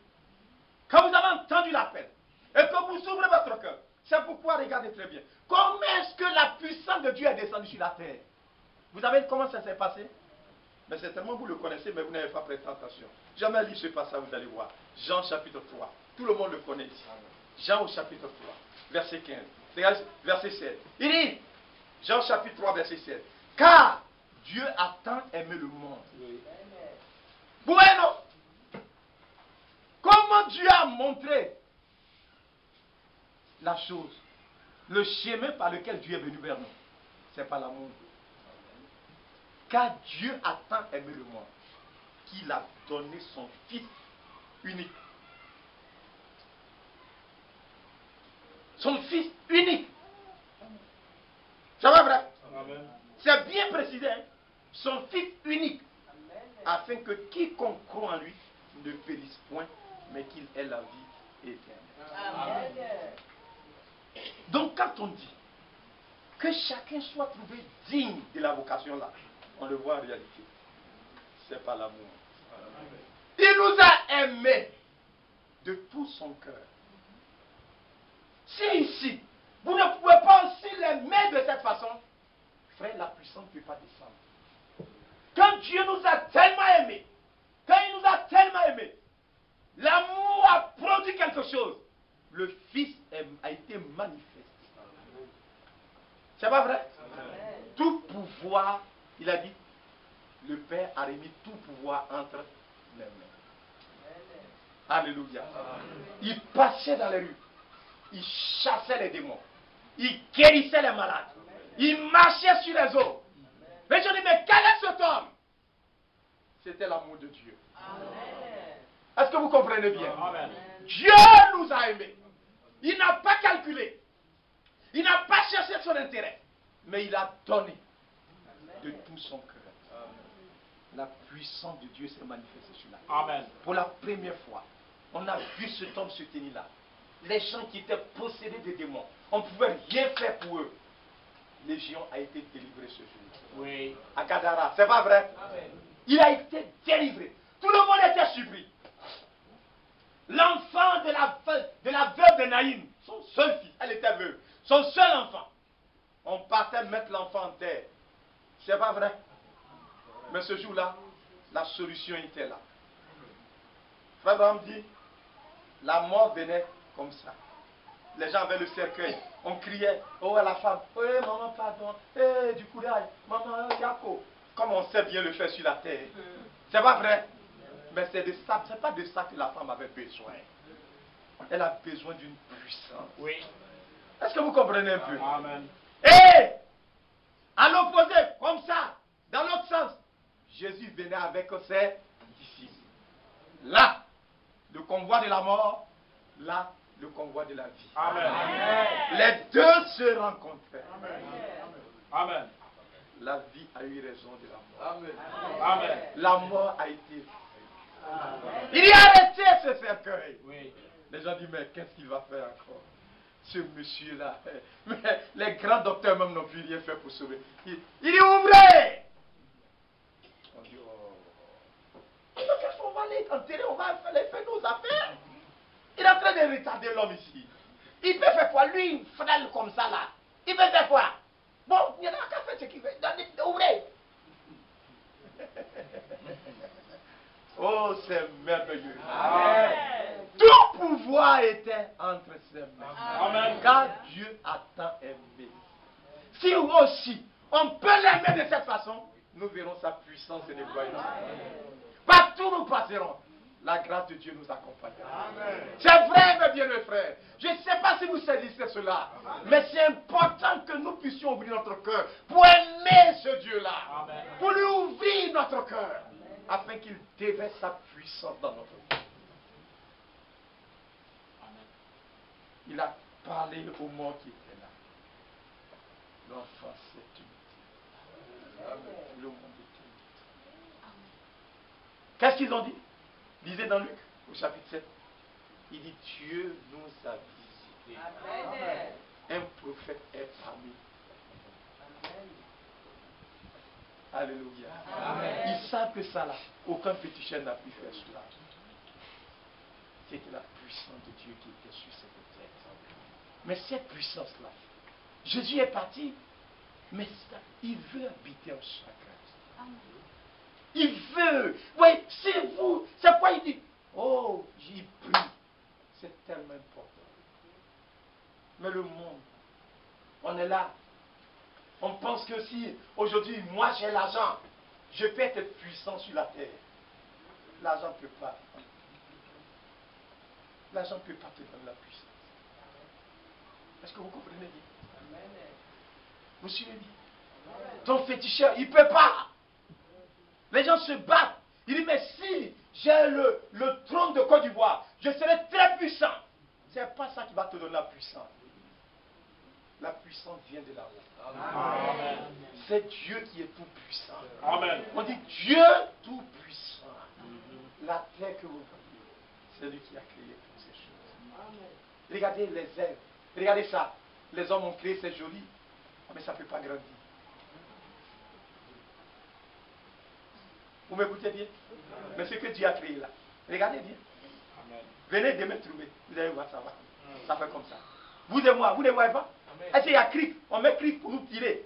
quand vous avez entendu l'appel, et que vous ouvrez votre cœur, c'est pourquoi, regardez très bien, comment est-ce que la puissance de Dieu est descendue sur la terre? Vous savez comment ça s'est passé? Mais certainement vous le connaissez, mais vous n'avez pas prêté attention. Jamais lu ce passage, vous allez voir. Jean chapitre 3. Tout le monde le connaît ici. Jean au chapitre 3, verset 15. Regardez, verset 7. Il dit, Jean chapitre 3, verset 7. Car Dieu a tant aimé le monde. Bueno. Comment Dieu a montré la chose, le chemin par lequel Dieu est venu vers nous, c'est par l'amour. Car Dieu a tant aimé le monde qu'il a donné son Fils unique. Son Fils unique. Ça va vrai? C'est bien précisé. Hein? Son Fils unique. Afin que quiconque croit en lui ne périsse point, mais qu'il ait la vie éternelle. Amen. Donc quand on dit que chacun soit trouvé digne de la vocation là, on le voit en réalité. C'est pas l'amour. Il nous a aimés de tout son cœur. Si ici, vous ne pouvez pas aussi l'aimer de cette façon, frère, la puissance ne peut pas descendre. Quand Dieu nous a tellement aimés, quand il nous a tellement aimés, l'amour a produit quelque chose. Le Fils a été manifesté. C'est pas vrai? Amen. Tout pouvoir, il a dit, le Père a remis tout pouvoir entre les mains. Alléluia. Amen. Il passait dans les rues. Il chassait les démons. Il guérissait les malades. Il marchait sur les eaux. Mais je dis, mais quel est cet homme? C'était l'amour de Dieu. Est-ce que vous comprenez bien? Amen. Dieu nous a aimés. Il n'a pas calculé. Il n'a pas cherché son intérêt. Mais il a donné de tout son cœur. La puissance de Dieu s'est manifestée sur la terre. Amen. Pour la première fois, on a vu cet homme se tenir là. Les gens qui étaient possédés de démons, on ne pouvait rien faire pour eux. Le géant a été délivré ce jour. Oui. À Gadara, c'est pas vrai? Amen. Il a été délivré. Tout le monde était surpris. L'enfant de la veuve de Naïm, son seul fils, elle était veuve, son seul enfant. On partait mettre l'enfant en terre. C'est pas vrai? Mais ce jour-là, la solution était là. Frère Abraham dit, la mort venait comme ça. Les gens avaient le cercueil. On criait, oh à la femme, oh maman pardon, du courage, maman Yako. Comme on sait bien le faire sur la terre. C'est pas vrai? Mais c'est de ça, c'est pas de ça que la femme avait besoin. Elle a besoin d'une puissance. Oui. Est-ce que vous comprenez un peu? Amen. Et à l'opposé, comme ça, dans l'autre sens, Jésus venait avec ses disciples. Là, le convoi de la mort, là, le convoi de la vie. Amen. Amen. Les deux se rencontraient. Amen. Amen. La vie a eu raison de la mort. Amen. Amen. La mort a été. Amen. Il y a arrêté ce cercueil. Oui. Les gens disent, mais qu'est-ce qu'il va faire encore? Ce monsieur-là. Mais les grands docteurs même n'ont plus rien fait pour sauver. Il dit, ouvrez! On dit, oh. Qu'est-ce qu'on va aller enterrer? On va faire nos affaires. Il est en train de retarder l'homme ici. Il peut faire quoi? Lui, une frêle comme ça là. Il peut faire quoi? Bon, il y en a qu'à faire ce qu'il veut. Ouvrez! Oh, c'est merveilleux. Amen. Tout pouvoir était entre ses mains. Amen. Car Dieu a tant aimé. Si aussi on peut l'aimer de cette façon, nous verrons sa puissance et déployer. Partout nous passerons. La grâce de Dieu nous accompagnera. C'est vrai, mes bien mes frères. Je ne sais pas si vous saisissez cela, mais c'est important que nous puissions ouvrir notre cœur pour aimer ce Dieu-là, pour lui ouvrir notre cœur, afin qu'il déverse sa puissance dans notre vie. Il a parlé au mort qui était là. L'enfant s'est unité. Le monde est unité. Qu'est-ce qu'ils ont dit? Lisez dans Luc, au chapitre 7. Il dit, Dieu nous a visités.
Amen.
Un prophète est parmi. Alléluia.
Amen.
Ils savent que ça là, aucun petit chien n'a pu faire cela. C'était la puissance de Dieu qui était sur cette terre. Mais cette puissance-là, Jésus est parti, mais il veut habiter en chacun. Il veut. Oui, c'est vous. C'est quoi il dit? Oh, j'y prie. C'est tellement important. Mais le monde, on est là. On pense que si aujourd'hui, moi j'ai l'argent, je peux être puissant sur la terre. L'argent ne peut pas. L'argent ne peut pas te donner la puissance. Est-ce que vous comprenez bien? Vous suivez bien? Ton féticheur, il ne peut pas. Les gens se battent. Il dit, mais si j'ai le trône de Côte d'Ivoire, je serai très puissant. Ce n'est pas ça qui va te donner la puissance. La puissance vient de là-haut.
Amen.
C'est Dieu qui est tout puissant.
Amen.
On dit Dieu tout puissant. La terre que vous voyez, c'est lui qui a créé toutes ces choses.
Amen.
Regardez les herbes. Regardez ça. Les hommes ont créé, c'est joli. Mais ça ne peut pas grandir. Vous m'écoutez bien? Mais ce que Dieu a créé là, regardez bien.
Amen.
Venez demain trouver. Vous allez voir, ça va. Ça fait comme ça. Vous et moi, vous ne voyez pas? Est-ce qu'il y a cric? On met cric pour nous tirer.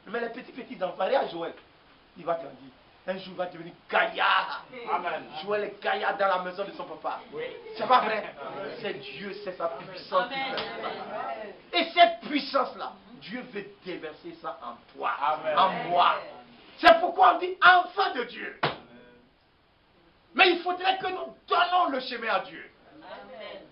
Mais les petits enfants, regarde Joël. Il va grandir. Un jour, il va devenir gaillard.
Amen.
Joël est gaillard dans la maison de son papa.
Oui.
C'est pas vrai? C'est Dieu, c'est sa puissance qui fait ça. Et cette puissance-là, Dieu veut déverser ça en toi,
Amen.
en moi. C'est pourquoi on dit enfant de Dieu. Mais il faudrait que nous donnons le chemin à Dieu.
Amen.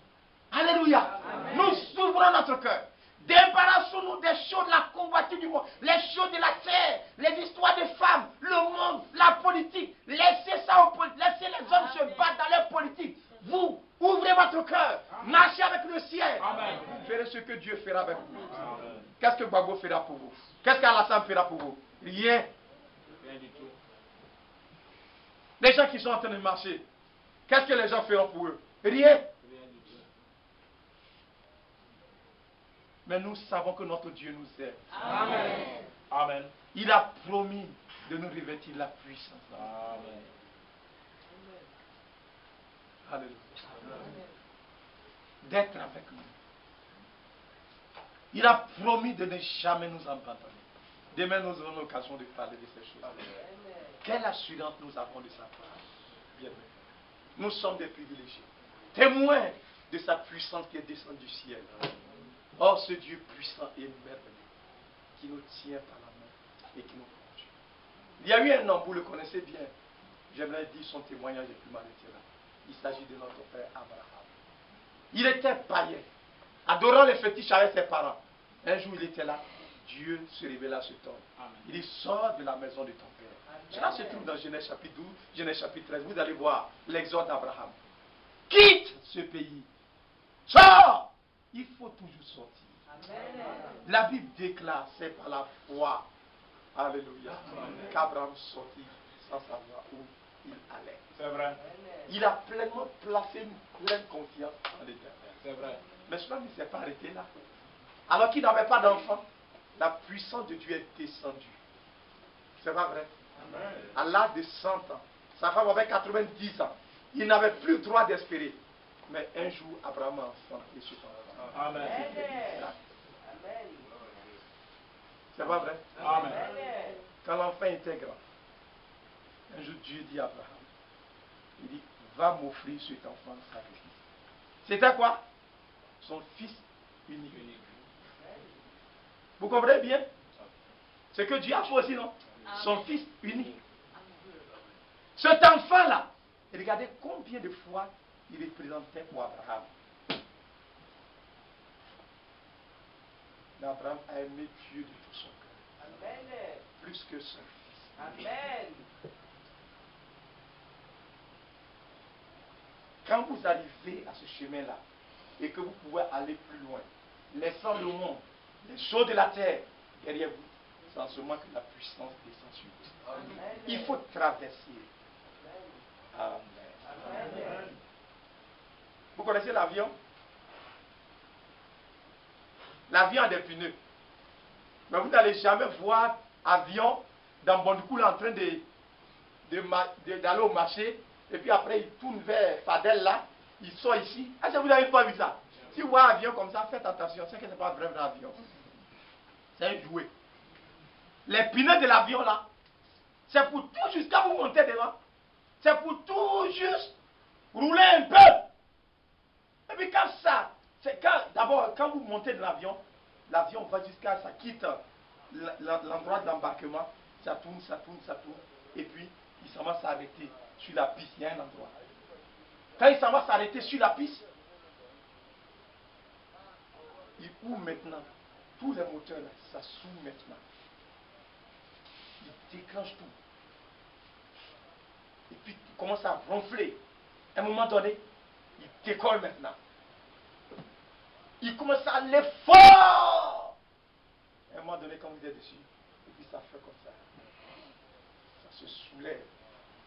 Alléluia. Nous ouvrons notre cœur. Débarrassons-nous des choses de la convoitise du monde, les choses de la terre, les histoires de femmes, le monde, la politique. Laissez ça aux politiques. Laissez les hommes se battre dans leur politique. Vous, ouvrez votre cœur. Marchez avec le ciel.
Amen.
Ferez ce que Dieu fera avec vous.
Amen.
Qu'est-ce que Gbagbo fera pour vous? Qu'est-ce qu'Alassane fera pour vous? Rien.
Rien du tout.
Les gens qui sont en train de marcher, qu'est-ce que les gens feront pour eux? Rien.
Rien du tout.
Mais nous savons que notre Dieu nous aime.
Amen. Amen.
Il a promis de nous revêtir la puissance.
Amen.
Alléluia. D'être avec nous. Il a promis de ne jamais nous abandonner. Demain, nous aurons l'occasion de parler de ces choses. Quelle assurance nous avons de sa part? Bien, nous sommes des privilégiés, témoins de sa puissance qui est descendue du ciel. Oh, ce Dieu puissant et merveilleux qui nous tient par la main et qui nous conduit. Il y a eu un homme, vous le connaissez bien. J'aimerais dire son témoignage et puis m'arrêter là. Il s'agit de notre père Abraham. Il était païen, adorant les fétiches avec ses parents. Un jour, il était là. Dieu se révéla à cet homme. Il dit, sors de la maison de ton père. Cela se trouve dans Genèse chapitre 12, Genèse chapitre 13. Vous allez voir l'exode d'Abraham. Quitte ce pays. Sors! Il faut toujours sortir. La Bible déclare, c'est par la foi. Alléluia. Qu'Abraham sortit sans savoir où il allait.
C'est vrai.
Il a pleinement placé une pleine confiance en l'Éternel.
C'est vrai.
Mais cela ne s'est pas arrêté là. Alors qu'il n'avait pas d'enfant, la puissance de Dieu est descendue. C'est pas vrai?
Amen.
À l'âge de 100 ans, sa femme avait 90 ans. Il n'avait plus le droit d'espérer. Mais un jour, Abraham a enfanté ce enfant.
Amen.
C'est pas vrai?
Amen.
Quand l'enfant était grand, un jour Dieu dit à Abraham, il dit, va m'offrir cet enfant en sacrifice. C'était quoi? Son fils unique. Vous comprenez bien? C'est que Dieu a fait aussi, non? Son fils unique. Cet enfant-là, regardez combien de fois il est présenté pour Abraham. Mais Abraham a aimé Dieu de tout son cœur. Plus que son fils.
Amen.
Quand vous arrivez à ce chemin-là et que vous pouvez aller plus loin, laissant le monde, les choses de la terre derrière vous, c'est en ce moment que la puissance descend sur vous. Il faut traverser. Amen. Vous connaissez l'avion? L'avion a des pneus. Mais vous n'allez jamais voir avion dans Bondicoul en train d'aller au marché. Et puis après, il tourne vers Fadel là. Il sort ici. Est-ce que vous n'avez pas vu ça? Si vous voyez un avion comme ça, faites attention. C'est que ce n'est pas un vrai avion. C'est un jouet. Les pneus de l'avion là, c'est pour tout juste quand vous montez devant. C'est pour tout juste rouler un peu. Et puis quand ça, c'est d'abord quand vous montez de l'avion va jusqu'à ça quitte l'endroit de l'embarquement, ça tourne. Et puis il s'en va s'arrêter sur la piste. Il y a un endroit. Quand il s'en va s'arrêter sur la piste, il ouvre maintenant. Tous les moteurs là, ça s'ouvre maintenant. Il déclenche tout. Et puis il commence à ronfler. À un moment donné, il décolle maintenant. Il commence à aller fort. À un moment donné, quand vous êtes dessus, et puis ça fait comme ça. Ça se soulève.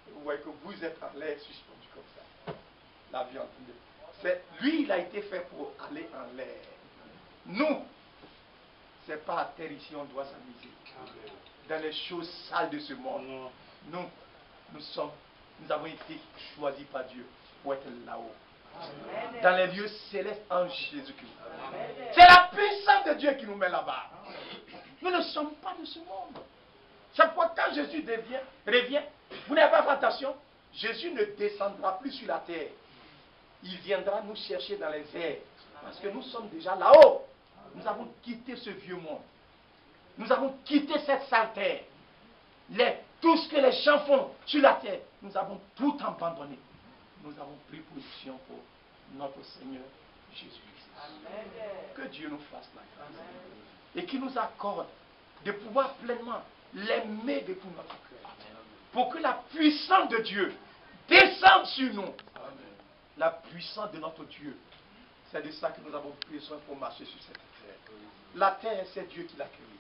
Et vous voyez que vous êtes en l'air suspendu comme ça. L'avion. Lui, il a été fait pour aller en l'air. Nous, c'est pas à terre ici on doit s'amuser. Dans les choses sales de ce monde. Nous avons été choisis par Dieu pour être là-haut. Dans les lieux célestes en Jésus-Christ. C'est la puissance de Dieu qui nous met là-bas. Nous ne sommes pas de ce monde. Chaque fois quand Jésus revient, vous n'avez pas fait attention, Jésus ne descendra plus sur la terre. Il viendra nous chercher dans les airs. Parce que nous sommes déjà là-haut. Nous avons quitté ce vieux monde. Nous avons quitté cette sale terre. Tout ce que les gens font sur la terre, nous avons tout abandonné. Nous avons pris position pour notre Seigneur Jésus-Christ. Que Dieu nous fasse la grâce. Et qu'il nous accorde de pouvoir pleinement l'aimer de tout notre cœur. Pour que la puissance de Dieu descende sur nous. La puissance de notre Dieu. C'est de ça que nous avons besoin pour marcher sur cette terre. La terre, c'est Dieu qui l'a créée.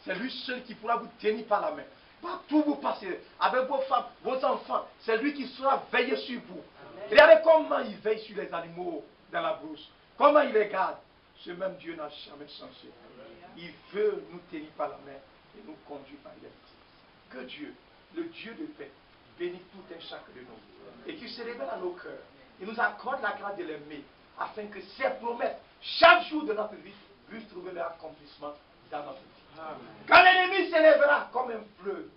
C'est lui seul qui pourra vous tenir par la main. Partout vous passez, avec vos femmes, vos enfants, c'est lui qui sera veillé sur vous. Regardez comment il veille sur les animaux dans la brousse. Comment il les garde. Ce même Dieu n'a jamais changé. Il veut nous tenir par la main et nous conduire par l'esprit. Que Dieu, le Dieu de paix, bénisse tout un chacun de nous. Et qu'il se révèle à nos cœurs. Il nous accorde la grâce de l'aimer. Afin que ces promesses, chaque jour de notre vie, puissent trouver leur accomplissement dans notre vie. Amen. Quand l'ennemi s'élèvera comme un fleuve,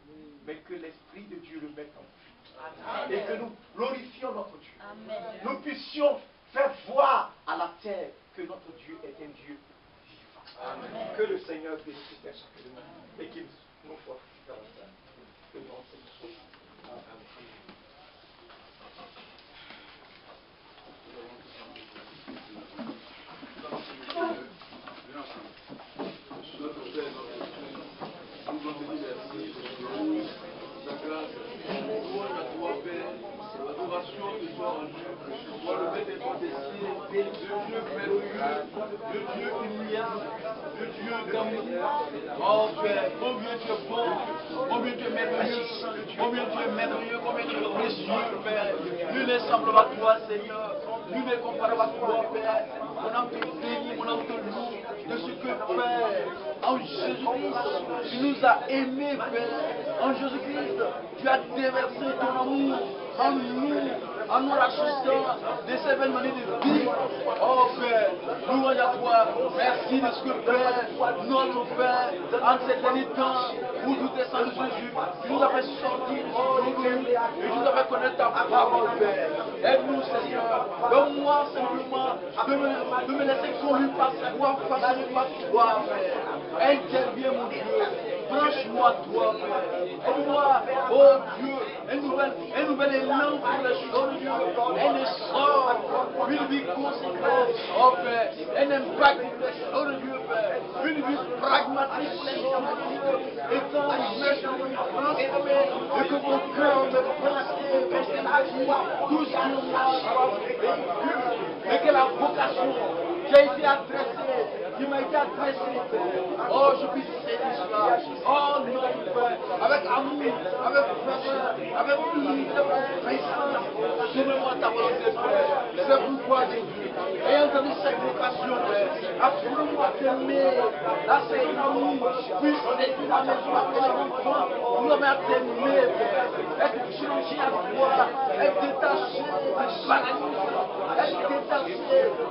mais que l'Esprit de Dieu le mette en fuite. Et que nous glorifions notre Dieu. Amen. Nous puissions faire voir à la terre que notre Dieu est un Dieu vivant. Amen. Que le Seigneur bénisse chacun de nous et qu'il nous fortifie davantage. Que nous enseignons. Amen.
Le Dieu humiliant, le Dieu d'amour. Oh Père, combien tu es bon, combien tu es merveilleux, combien tu es merveilleux, combien tu es précieux, Père. Nul n'est semblable à toi, Seigneur. Nul n'est comparable à toi, Père. Mon âme te bénit, mon âme te loue de ce que, Père, en Jésus-Christ, tu nous as aimés, Père. En Jésus-Christ, tu as déversé ton amour en nous, en nous rachetant de ces belles manières de vie. Oh Père, louange à toi. Merci de ce que Père, notre Père, en cet dernier temps, où nous descendons Jésus, tu nous as fait sortir de nous et tu nous as fait connaître ta parole, Père. Aide-nous, Seigneur. Donne-moi simplement de me laisser conduire par toi, façonné par toi, Père. Interviens, mon Dieu. Branche-moi, toi, Père. Aide-moi, oh Dieu, un nouvel élan pour les choses de Dieu. Un essor, une vie consacrée, oh Père. Un impact pour les choses de Dieu, Père. Une vie pragmatique pour les choses de Dieu. Étant transformé et que mon cœur me pense tout sur moi soit vécu. Et que la vocation qui a été adressée, qui m'a été adressée, oh, je puisse saisir cela. Oh non, Père, avec amour, avec ferveur, avec humilité, puissance. Soumets-moi ta volonté, Père. C'est pourquoi, Jésus, ayant entendu cette vocation, Père, apprends-moi à t'aimer. Là, c'est un amour, puisse être la maison à laquelle on rencontre. Nous sommes à t'aimer, Père. Être changé à toi, être détaché du paganisme, être détaché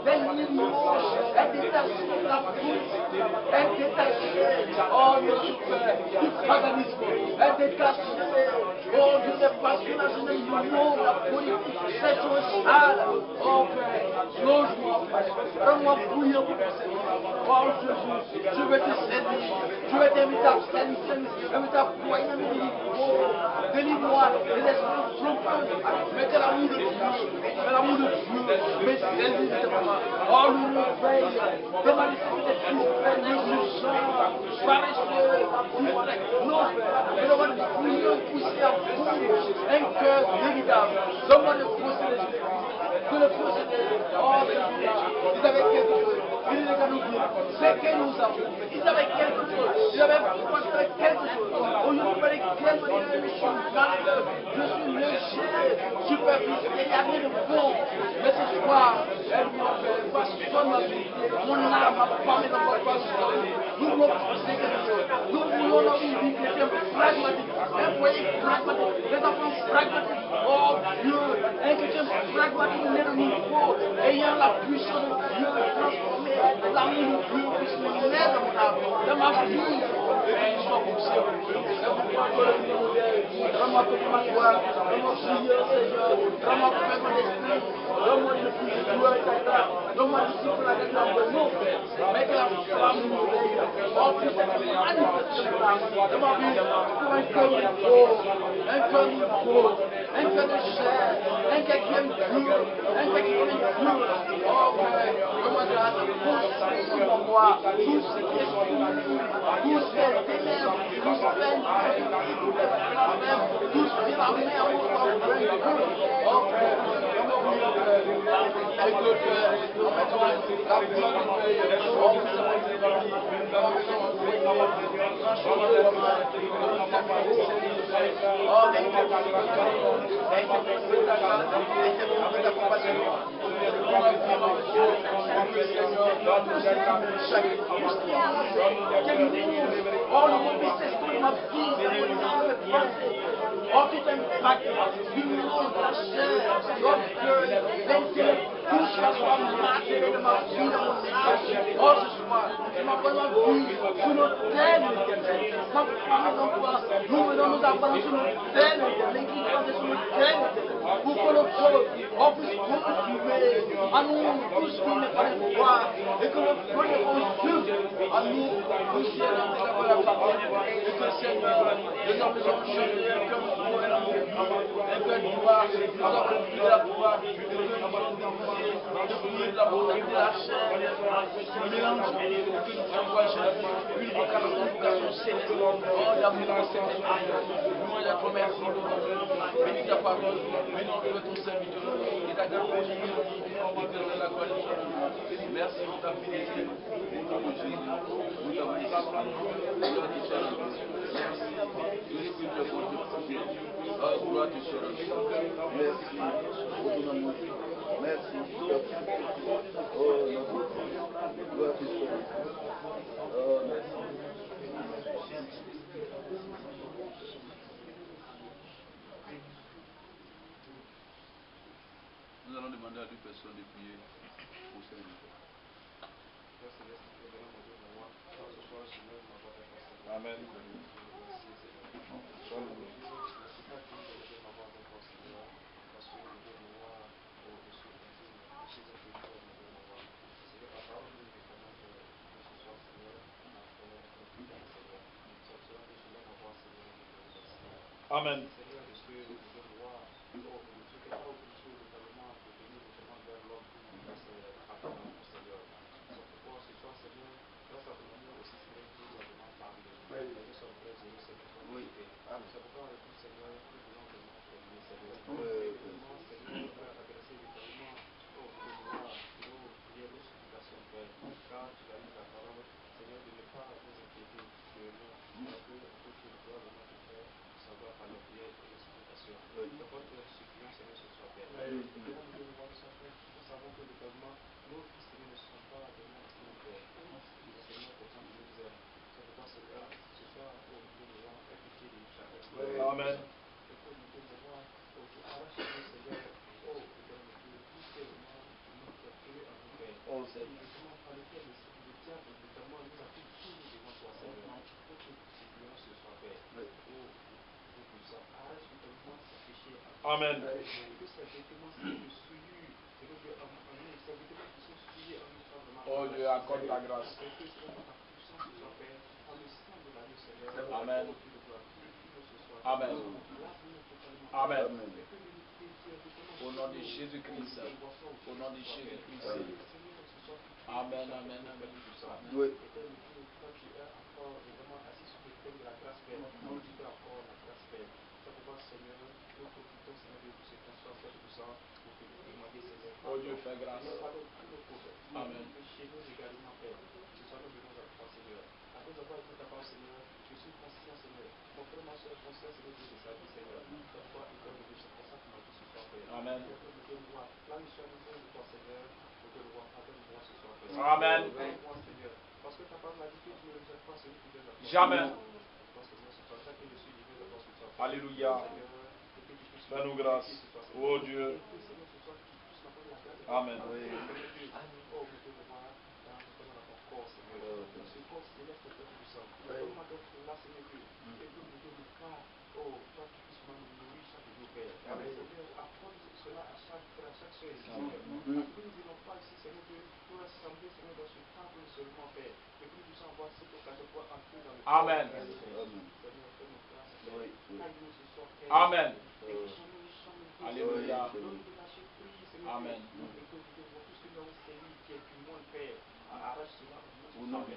des limoges, être détaché de la politique, être détaché, oh notre Père, du paganisme, être détaché, oh de ces passions, du monde, la politique, ces choses sales, oh Père, lose-moi, Père, rends-moi bouillant pour ton Seigneur, oh Jésus, je veux te servir, je veux t'inviter à servir, je veux t'appoyer dans mes livres, délivre-moi de l'esprit trompeur, mettez l'amour de Dieu, mais l'amour de Dieu, mais saisis de maman, oh le réveil, de ma nécessité Christ, négligent, paresseux, non, mais donne-moi de fouiller, pousser à fond, un cœur véritable, donne-moi de posséder Jésus-Christ, de le posséder, oh Seigneur, ils avaient quelque chose, ils les ont oubliés, c'est que nous avons, ils avaient quelque chose, ils avaient possédé quelque chose, au lieu de parler quelle manière je suis malheureux, je suis léger, superficiel, il n'y a rien de bon, mais ce soir, façonne ma vie, mon âme a parlé dans votre passion, nous voulons pousser quelque chose, nous voulons dans une vie chrétienne pragmatique, un foyer pragmatique, des enfants pragmatiques, oh Dieu, un chrétien pragmatique né de nouveau, ayant la puissance de Dieu de transformer l'amour de Dieu puisse naître dans mon âme, dans ma vie, et qu'il soit poussé. Rends-moi comme ma gloire, rends-moi prier, Seigneur, rends-moi comme mon esprit, rends-moi le plus de joie et ta grâce, rends-moi disciple à la grâce de mon Père, mais que la flamme nous réveille, oh puisse être manifestée dans ma vie, pour un cœur nouveau, un cœur nouveau, un cœur de chair, un cœur qui aime Dieu, un cœur qui connaît Dieu, oh Père, rends-moi grâce, construis en moi tout ce qui est soumis, tout ce qui est ténèbres, tout ce qui est tout ce qui est la mer, oh Père, avec le cœur, la vie, oh, le mauvais esprit de ma vie, oh, tout impact du monde, de la chair, l'orgueil, l'intellect, tout ce qui soit matériel de ma vie, de mon âge, oh, ce soir, je m'appelle ma vie sur l'autel éternel. Ma femme et enfants, nous venons nous apprendre sur l'autel éternel, l'église sur l'autel éternel, pour que le feu, oh, puisse continuer à nous, tout ce qui n'est pas de foi, et que le feu ne consume à nous, aussi à la parole, et que le Seigneur, les hommes nous ont changé, que nous pouvons un peu de gloire, nous avons plus de la gloire, et que nous sommes dévoilés, depuis la volonté de la chair, mélange, et que nous envoyons une vocation céleste, oh d'amour céleste, nous la promesse, bénis ta parole, bénis ton serviteur, et ta grâce pour et que la gloire de Dieu. Merci pour ta fidélité, pour ta beauté, pour ta puissance, gloire de Dieu. Merci, je suis le bon Dieu. Oh, gloire de Dieu. Merci pour ton amour. Merci. Oh, notre gloire de Dieu. Oh, merci. Nous allons demander à deux personnes de prier pour Seigneur.
Amen. Amen.
Amen.
Oh, Seigneur.
Amen.
Oh Dieu, accorde ta grâce. Amen. Amen. Amen. Au nom de Jésus-Christ. Au nom de Jésus-Christ. Amen, amen, amen.
Oui.
Oh Dieu, fais grâce. Amen. Amen.
Amen. Jamais. Alléluia. Fais-nous grâce. Oh Dieu. Amen.
Amen. Amen. Alléluia. Amen.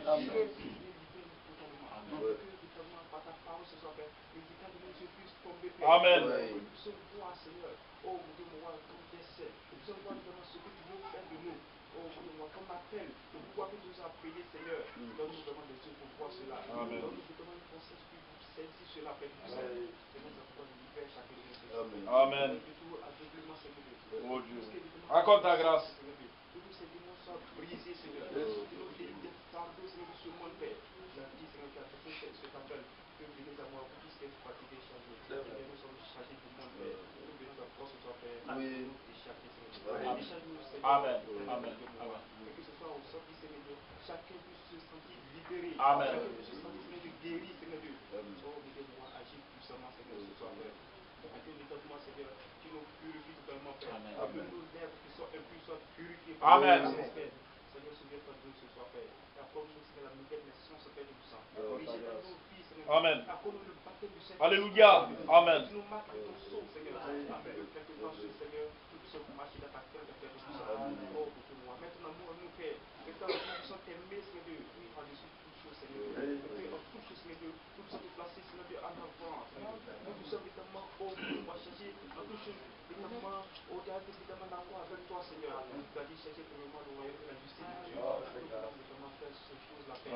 Amen. Amen. Oh Dieu. Accorde ta grâce.
Oui.
Amen. Amen. Amen.
Amen. Amen. Alléluia. Amen.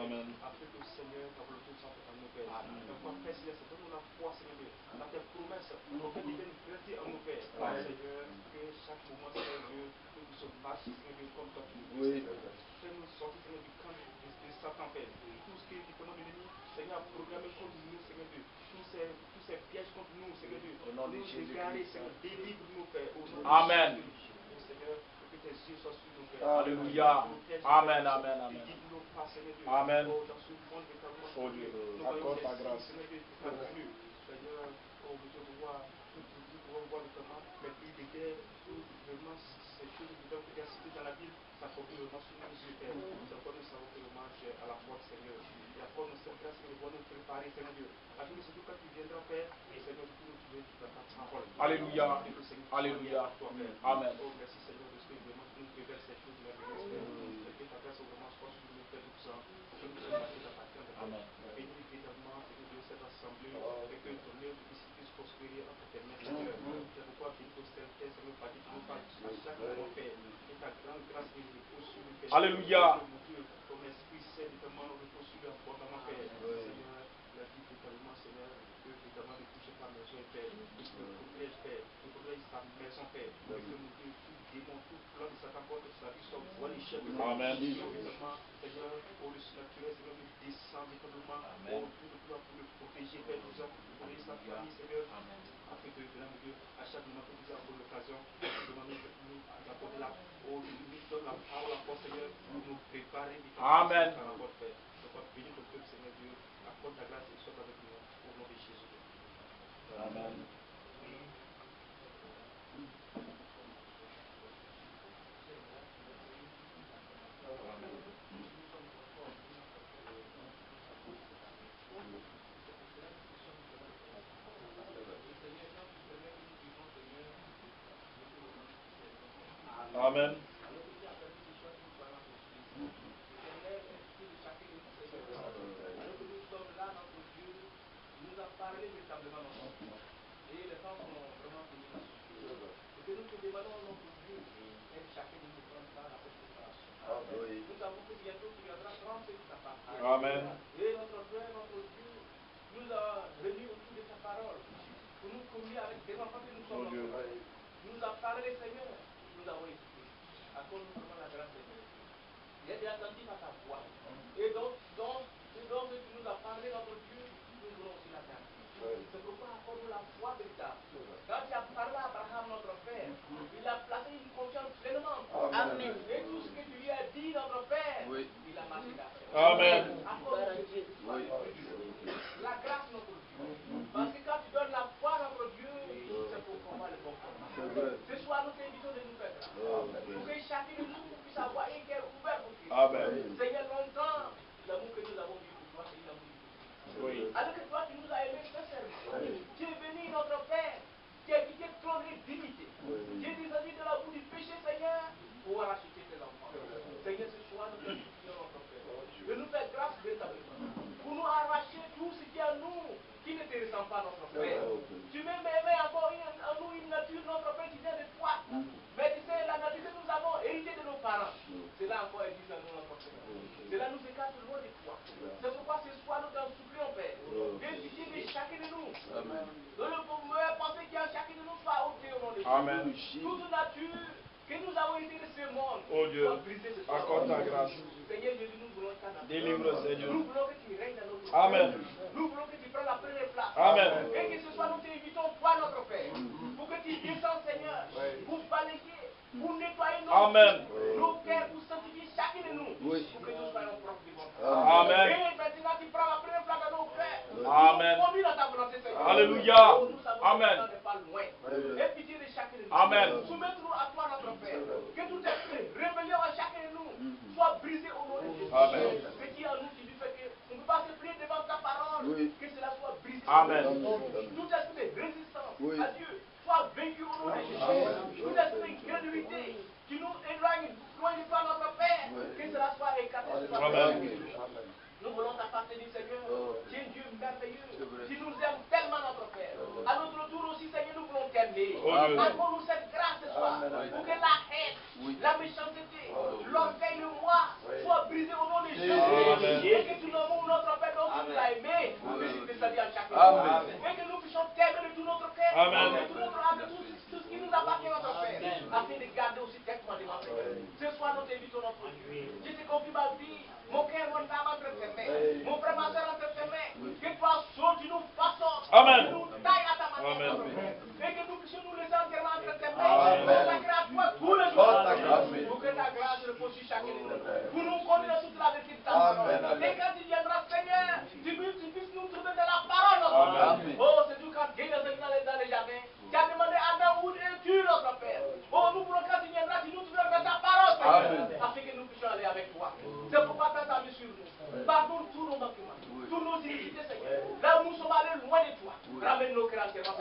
Amen.
Oui.
Au nom de Jésus-Christ.
Amen.
Alléluia. Amen, amen, amen.
Amen.
Oh Dieu, accorde ta grâce.
Alléluia. Alléluia.
Amen. Amen.
Alléluia. Amen.
chaque moment que nous avons l'occasion de nous apporter la parole, la force, Seigneur, pour nous préparer.
Amen.
Par rapport fait. Donc, bénis ton peuple, Seigneur Dieu. Accorde ta grâce et sois avec nous au nom de Jésus.
Amen. Amen. Amen.
Et notre Père, notre Dieu, nous a réunis autour de sa parole. Pour nous conduire avec des enfants que nous sommes. Nous a parlé, Seigneur. Nous avons écouté. Accorde-nous vraiment la grâce, Seigneur. Il est attentif à ta voix. Et donc, ce que tu nous as parlé, notre Dieu, nous voulons aussi la garder. C'est pourquoi accorde-nous la foi véritable. Quand tu as parlé à Abraham, notre Père, il a placé une confiance pleinement. Amen. Et tout ce que tu lui as dit, notre Père, il a marché d'affaire.
Amen.
La grâce, notre Dieu. Parce que quand tu donnes la foi, notre Dieu, c'est pour combattre le bon combat. Ce soir, nous t'invitons de nous faire grâce. Pour que chacun de nous puisse avoir un cœur ouvert pour Christ.
Amen.
Seigneur, longtemps, l'amour que nous avons vu pour toi, c'est l'amour du Christ.
Oui.
Alors que toi, tu nous as aimés sincèrement. Tu es venu, notre Père, qui a quitté trône et dignité. Tu es descendu de la boue du péché, Seigneur, pour racheter tes enfants. Seigneur, ce soir, nous te prions, notre Père, de nous faire grâce véritablement. Pour nous arracher tout ce qui est en nous, qui ne te ressemble pas, notre Père. Tu m'aimes encore en nous une nature, notre Père, qui vient de toi. Mais tu sais, la nature que nous avons héritée de nos parents, cela encore existe en nous, notre Père. Cela nous écarte loin de toi. C'est pourquoi ce soir, nous t'en supplions, Père, de pitié de chacun de nous. De le meilleur pensée qu'il y a chacun de nous soit ôté au nom de Jésus.
Amen.
Toute nature que nous avons été de ce monde,
Oh Dieu,
soit brisée ce soir.
accorde ta grâce.
Seigneur Jésus, nous voulons ta nature.
Délivre, Seigneur.
Nous voulons que tu règnes dans notre vie.
Amen.
Nous voulons que tu prennes la première place.
Amen.
Et que ce soit nous t'invitons, toi, notre Père, pour que tu descendes, Seigneur, pour balayer, pour nettoyer
Amen.
nos cœurs, pour sanctifier chacun de nous, pour que nous soyons propres devant toi.
Amen.
Et maintenant, tu prends la première place dans nos cœurs.
Amen.
Nous conduis dans ta volonté, Seigneur.
Alléluia.
Nous savons
Amen.
que le temps n'est pas loin. Et pitié de chacun de nous.
Amen.
Soumettons-nous à toi, notre Père. Que tout esprit rébellion à chacun de nous soit brisé au nom de Jésus.
Amen.
Ce qui est en nous qui lui fait qu'on ne peut pas se plier devant ta parole. Que cela soit brisé.
Amen.
Tout esprit de résistance à Dieu soit vaincu au nom de Jésus. Tout esprit d'incrédulité qui nous éloigne loin de toi, notre Père. Que cela soit écarté.
Amen.
Nous voulons t'appartenir, Seigneur. Tu es un Dieu merveilleux. Tu nous aimes tellement, notre Père. À notre tour aussi, Seigneur, nous voulons t'aimer. Accorde-nous cette grâce ce soir. Pour que la haine, la méchanceté, l'orgueil, le moi soient brisés au nom de Jésus. Et que tout le monde, notre Père, dont tu nous as aimés, puisse descendre à chacun. Et que nous puissions t'aimer de tout notre cœur, de tout notre âme, de tout ce qui nous appartient, notre Père. Afin de garder aussi tes commandements, Seigneur. Ce soir, nous t'invitons, notre Dieu. Je te confie ma vie. Mon cœur, mon âme entre tes mains. Mon frère, ma soeur entre tes mains. Que toi, seul, tu nous façonnes.
Amen.
Tu nous tailles à ta manière.
Amen.
Et que nous puissions nous laisser entièrement entre tes mains. Consacrer à toi tous les jours. Pour que ta grâce repose sur chacun de nous. Pour nous conduire toute la vérité de ta parole. Et quand tu viendras, Seigneur, tu puisses nous trouver de la parole, notre Père. Oh, c'est tout quand Dieu est venu dans les jardins. Tu as demandé à Adam où es-tu, notre Père. Oh, nous voulons quand tu viendras, tu nous trouveras dans ta parole, Seigneur. Afin que nous puissions aller avec toi. C'est pourquoi tu as mis sur nous. Pardonne tous nos manquements, tous nos iniquités, Seigneur. Là où nous sommes allés loin de toi, ramène nos cœurs entièrement.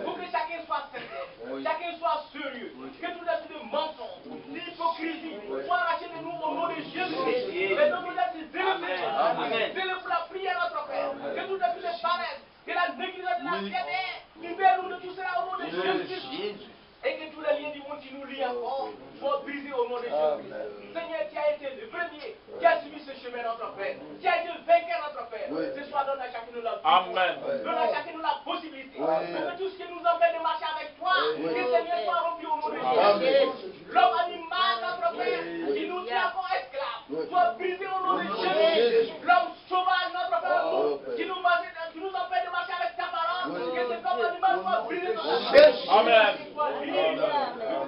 Pour que chacun soit sincère, chacun soit sérieux, que tout l'esprit de mensonge, d'hypocrisie soit arraché de nous au nom de Jésus. Mais nous laisse délivrer pour la prière, notre Père. Que tout l'esprit de paresse, que la négligence de la piété, libère-nous de tout cela au nom de Jésus. Et que tous les liens du monde qui nous lient encore soient brisés au nom de Jésus. Seigneur, tu as été le premier qui a suivi ce chemin, notre Père. Tu as été le vainqueur, notre Père. Ce soir, donne à chacun de nous la
Amen.
donne à chacun de nous la possibilité. Pour que tout ce qui nous empêche de marcher avec toi, que Seigneur soit rempli au nom de Jésus. L'homme animal, notre Père, qui nous tient encore esclaves, soit brisé au nom de Jésus. L'homme sauvage, notre Père, qui nous empêche de marcher avec ta parole, Que ce corps animal soit brisé dans la
Jésus.
Amen.
soit libre.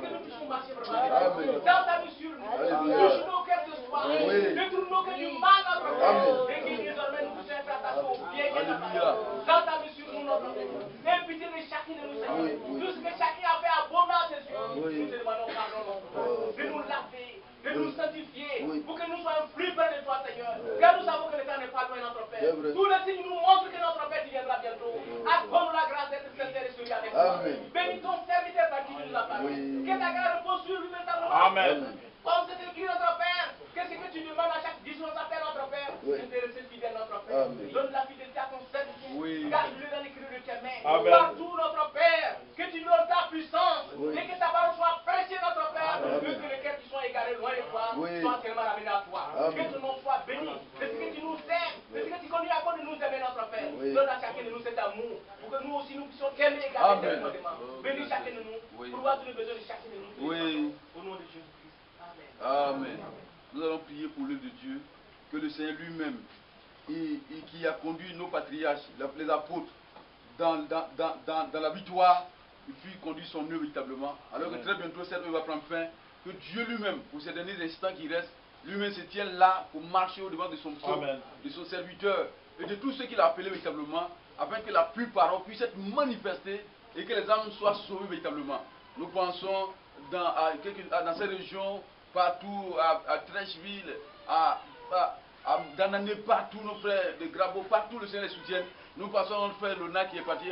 Que nous puissions marcher vraiment dans ta mission. Touche nos cœurs ce soir. Détourne nos cœurs du mal à notre cœur. Et que désormais nous puissions être attachés au bien et à ta dans ta mission, nous notre Dieu. Et pitié de chacun de nous, Seigneur. Tout ce que chacun a fait abondant à tes yeux, nous te demandons pardon. De nous laver, de nous sanctifier, pour que nous soyons plus près de toi, Seigneur. Car nous savons que le temps n'est pas loin, notre Père. Tous les signes nous montrent que notre Père viendra bientôt. Accorde-nous la grâce d'être sincère et celui avec toi. Bénis ton serviteur par qui tu nous as parlé. Que ta grâce repose sur lui véritablement.
Amen.
Comme c'est écrit, notre Père, que ce que tu demandes à chaque dispensataire, notre Père, c'est de rester fidèle, notre Père. Donne la fidélité à ton serviteur. Garde-le dans les cris de tes mains.
Amen.
Partout, notre Père, que tu donnes ta puissance et que ta parole soit prêchée, notre Père, que les cœurs qui sont égarés loin de toi soient tellement ramenés à toi. Que ton nom soit béni. C'est ce que tu nous aimes, c'est ce que tu continues à de nous aimer, notre Père. Donne à chacun de nous cet amour pour que nous aussi nous puissions t'aimer également. Bénis chacun de nous. Pour voir tous les besoins de chacun de nous. Au nom de Jésus-Christ.
Amen. Nous allons prier pour l'œuvre de Dieu, que le Seigneur lui-même, et qui a conduit nos patriarches, les apôtres, dans la victoire, il fut conduit son œuvre véritablement. Alors que très bientôt cette œuvre va prendre fin, que Dieu lui-même, pour ces derniers instants qui restent, lui-même se tienne là pour marcher au-devant de son peuple, de son serviteur et de tous ceux qu'il a appelés véritablement, afin que la pure parole puisse être manifestée et que les âmes soient sauvées véritablement. Nous pensons dans ces régions, partout, à Trècheville, dans l'année, partout, nos frères de Grabo, partout le Seigneur les soutienne. Nous passons à notre frère Lona qui est parti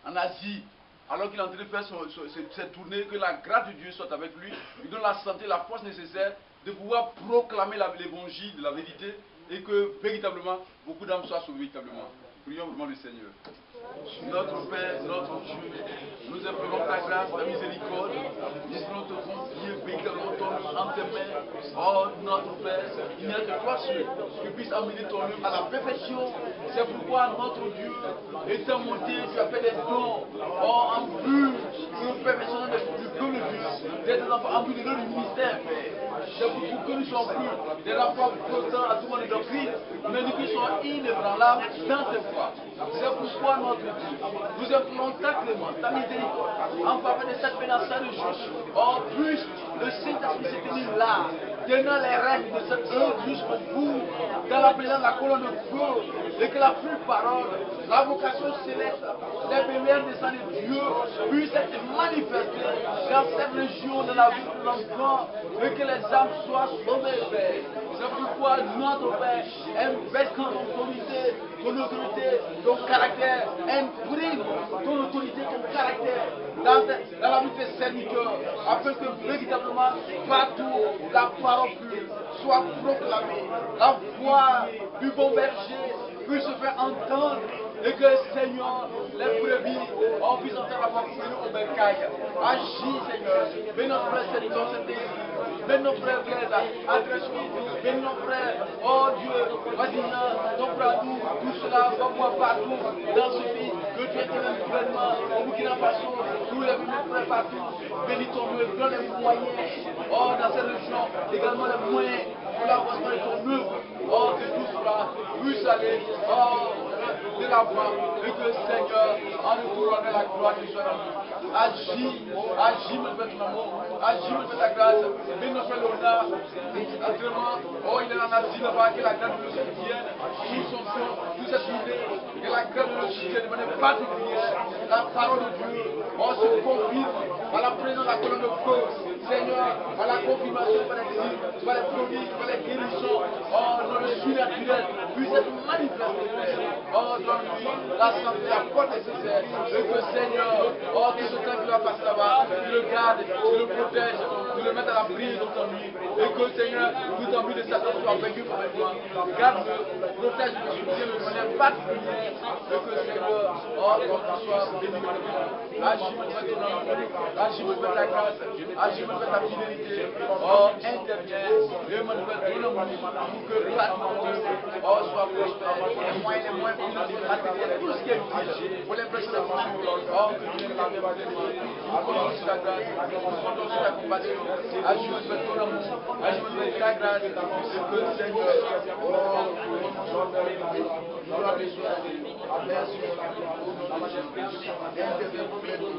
en Asie, alors qu'il est en train de faire cette tournée, que la grâce de Dieu soit avec lui, lui donne la santé, la force nécessaire de pouvoir proclamer l'évangile de la vérité et que véritablement beaucoup d'âmes soient sauvées véritablement. Prions vraiment le Seigneur. Notre Père, notre Dieu, nous implorons ta grâce, ta miséricorde. Nous voulons te confier véritablement ton œuvre en tes mains. Oh notre Père, il n'y a que toi seul qui puisse amener ton œuvre à la perfection. C'est pourquoi notre Dieu, étant monté, tu as fait des dons en vue de nous perfectionner du peuple de Dieu, d'être en vue de notre ministère, Père. C'est pour que nous soyons plus des rapports flottants à tout le monde de doctrine, mais nous qui soyons inébranlables dans tes voies. C'est pourquoi notre Dieu, nous implorons ta clémence, ta miséricorde, en faveur de cette pénation de justice. Oh, puisse le Saint-Esprit se tenir là, tenant les règles de cette œuvre jusqu'au bout, dans la présence de la colonne de feu, et que la pure parole, la vocation céleste, les premières descentes de Dieu puissent être manifestées dans cette région de la vie de l'enfant, et que les âmes soient sauvées, Père. C'est pourquoi notre Père investit ton autorité, ton caractère, imprime ton autorité, ton caractère dans la vie de tes serviteurs, afin que véritablement partout la parole pure soit proclamée, la voix du bon berger puisse se faire entendre, et que Seigneur, les brebis, on puisse entendre la voix au bercail. Agis Seigneur, bénis notre frère Seigneur, bénis nos frères Blaise, Adresse-nous, bénis nos frères, oh Dieu, vas-y, ton frère nous, tout cela, va voir partout dans ce pays, que tu étais le gouvernement, au Burkina Faso, tous les frères partout, bénis ton œuvre, donne les moyens, oh dans cette région, également les moyens pour l'avancement de ton œuvre, oh que tout cela puisse aller, oh de la voix, et que Seigneur, en nous couronnant la gloire qui soit dans nous. Agis, me fais ton amour, agis, me fais ta grâce, bénis notre frère Léonard, actuellement, oh il est en Asie là-bas, que la grâce de le soutienne, tout son sang, toute cette journée, que la grâce de le soutienne de manière particulière, la parole de Dieu, on se confirme à la présence de la colonne de feu, Seigneur, à la confirmation par les signes, par les prodiges, par les guérisons, oh, dans le surnaturel, puisse être manifesté, oh, donne-lui la santé, la force nécessaire, et que Seigneur, oh, tout ce temps qu'il va passer là-bas, tu le gardes, tu le protèges, tu le mets à l'abri de ton nuit, et que Seigneur, tout en vue de Satan soit vaincu par toi, garde-le, protège-le, soutiens-le de manière particulière, et que Seigneur, oh, qu'on soit béni, agis, me fais ton amour, agis, me fais ta grâce, agis, me fais ta fidélité, oh, interviens, et me fais ton amour, pour que partout, oh, soit prospère, les moyens matériels, tout ce qui est utile pour l'impression de la oh, que tu viennes la même nous comptons sur ta grâce, nous comptons sur ta compassion, agis, me fais ton amour, agis, me fais ta grâce, et que Seigneur, oh, gloire te soit. Merci pour la gloire. Au nom de Jésus. Interviens pleinement.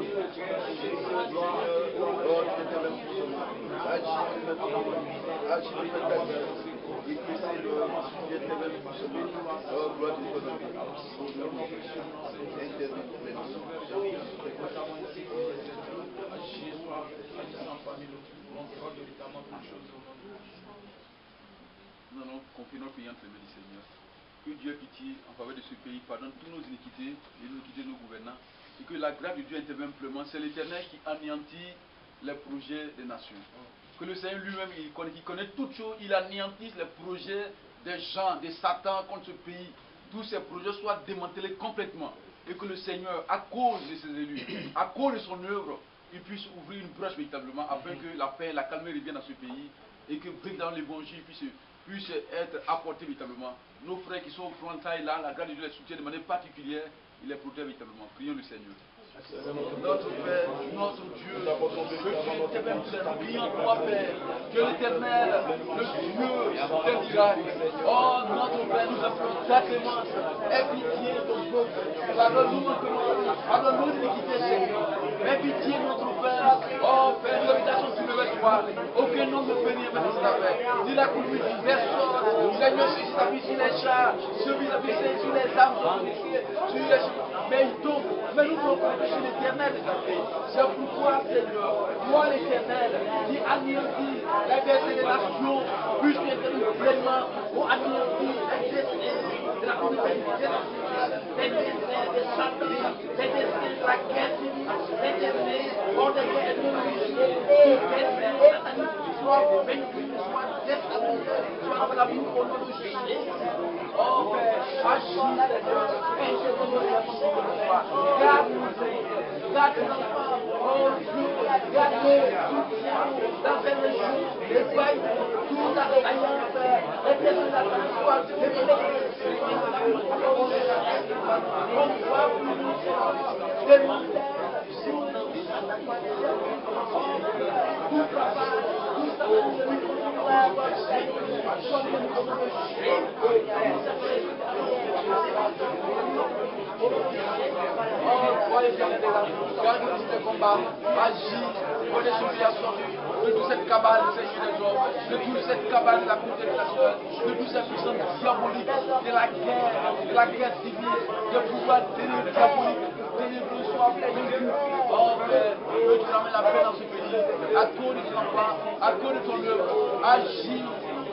Gloire. Oh, tu interviens pour ton nom. Agis de ta grâce. Et que c'est le qui intervient pour ce nom. Oh, gloire de ton nom. Au nom de Jésus. Interviens pleinement. Nous allons confier notre prière entre les mains du Seigneur. Que Dieu ait pitié en faveur de ce pays, pardonne toutes nos iniquités et l'iniquité de nos gouvernants. Et que la grâce de Dieu intervienne pleinement. C'est l'Éternel qui anéantit les projets des nations. Que le Seigneur lui-même, qui connaît toutes choses, il anéantisse les projets des gens, des Satan contre ce pays. Tous ces projets soient démantelés complètement. Et que le Seigneur, à cause de ses élus, à cause de son œuvre, il puisse ouvrir une brèche véritablement afin que la paix, la calme revienne dans ce pays et que véritablement l'évangile puisse être apporté véritablement. Nos frères qui sont au frontail là, la grâce de Dieu les soutient de manière particulière, il les protège véritablement. Prions le Seigneur. Notre Père, notre Dieu, que tu éternel, nous prions toi, Père, que l'Éternel, le Dieu des miracles, oh notre Père, nous appelons ta clémence, aie pitié de ton peuple, pardonne-nous l'iniquité, Seigneur, aie pitié de notre Père, oh Père, nous habitations sur le toit, aucun homme ne peut venir mettre sa paix, ni la coupe de personne, Seigneur, si tu t'appuies sur les chats, sur les âmes, sur les mais il tombe, mais nous voulons sur l'Éternel de ta paix. C'est pourquoi, Seigneur, moi l'Éternel, qui anéantit les destinée des nations, puisse intervenir pleinement pour anéantir les destinées de la communauté, les destinées des Satan, les destinées de la guerre civile, les destinées pour des guerres économiques, les destinées sataniques, soit bénéfiques, soit déstabilisées, soit dans la boue au nom de Jésus. Oh Père, agis, Seigneur, intervenez garde les enfants, oh Dieu, garde-les, dans ces régions, les pays, toute la alliance, les pièces de la transport, les garde ce combat, agis, prenez supplication de toute cette cabale, Seigneur des hommes, de toute cette cabale de la communauté nationale, de toute cette puissance diabolique, de la guerre civile, de pouvoir diabolique, ténébreux soit pleinement. Oh Père, que tu ramènes la paix dans ce pays, à cause de ton enfant, à cause de ton œuvre, agis,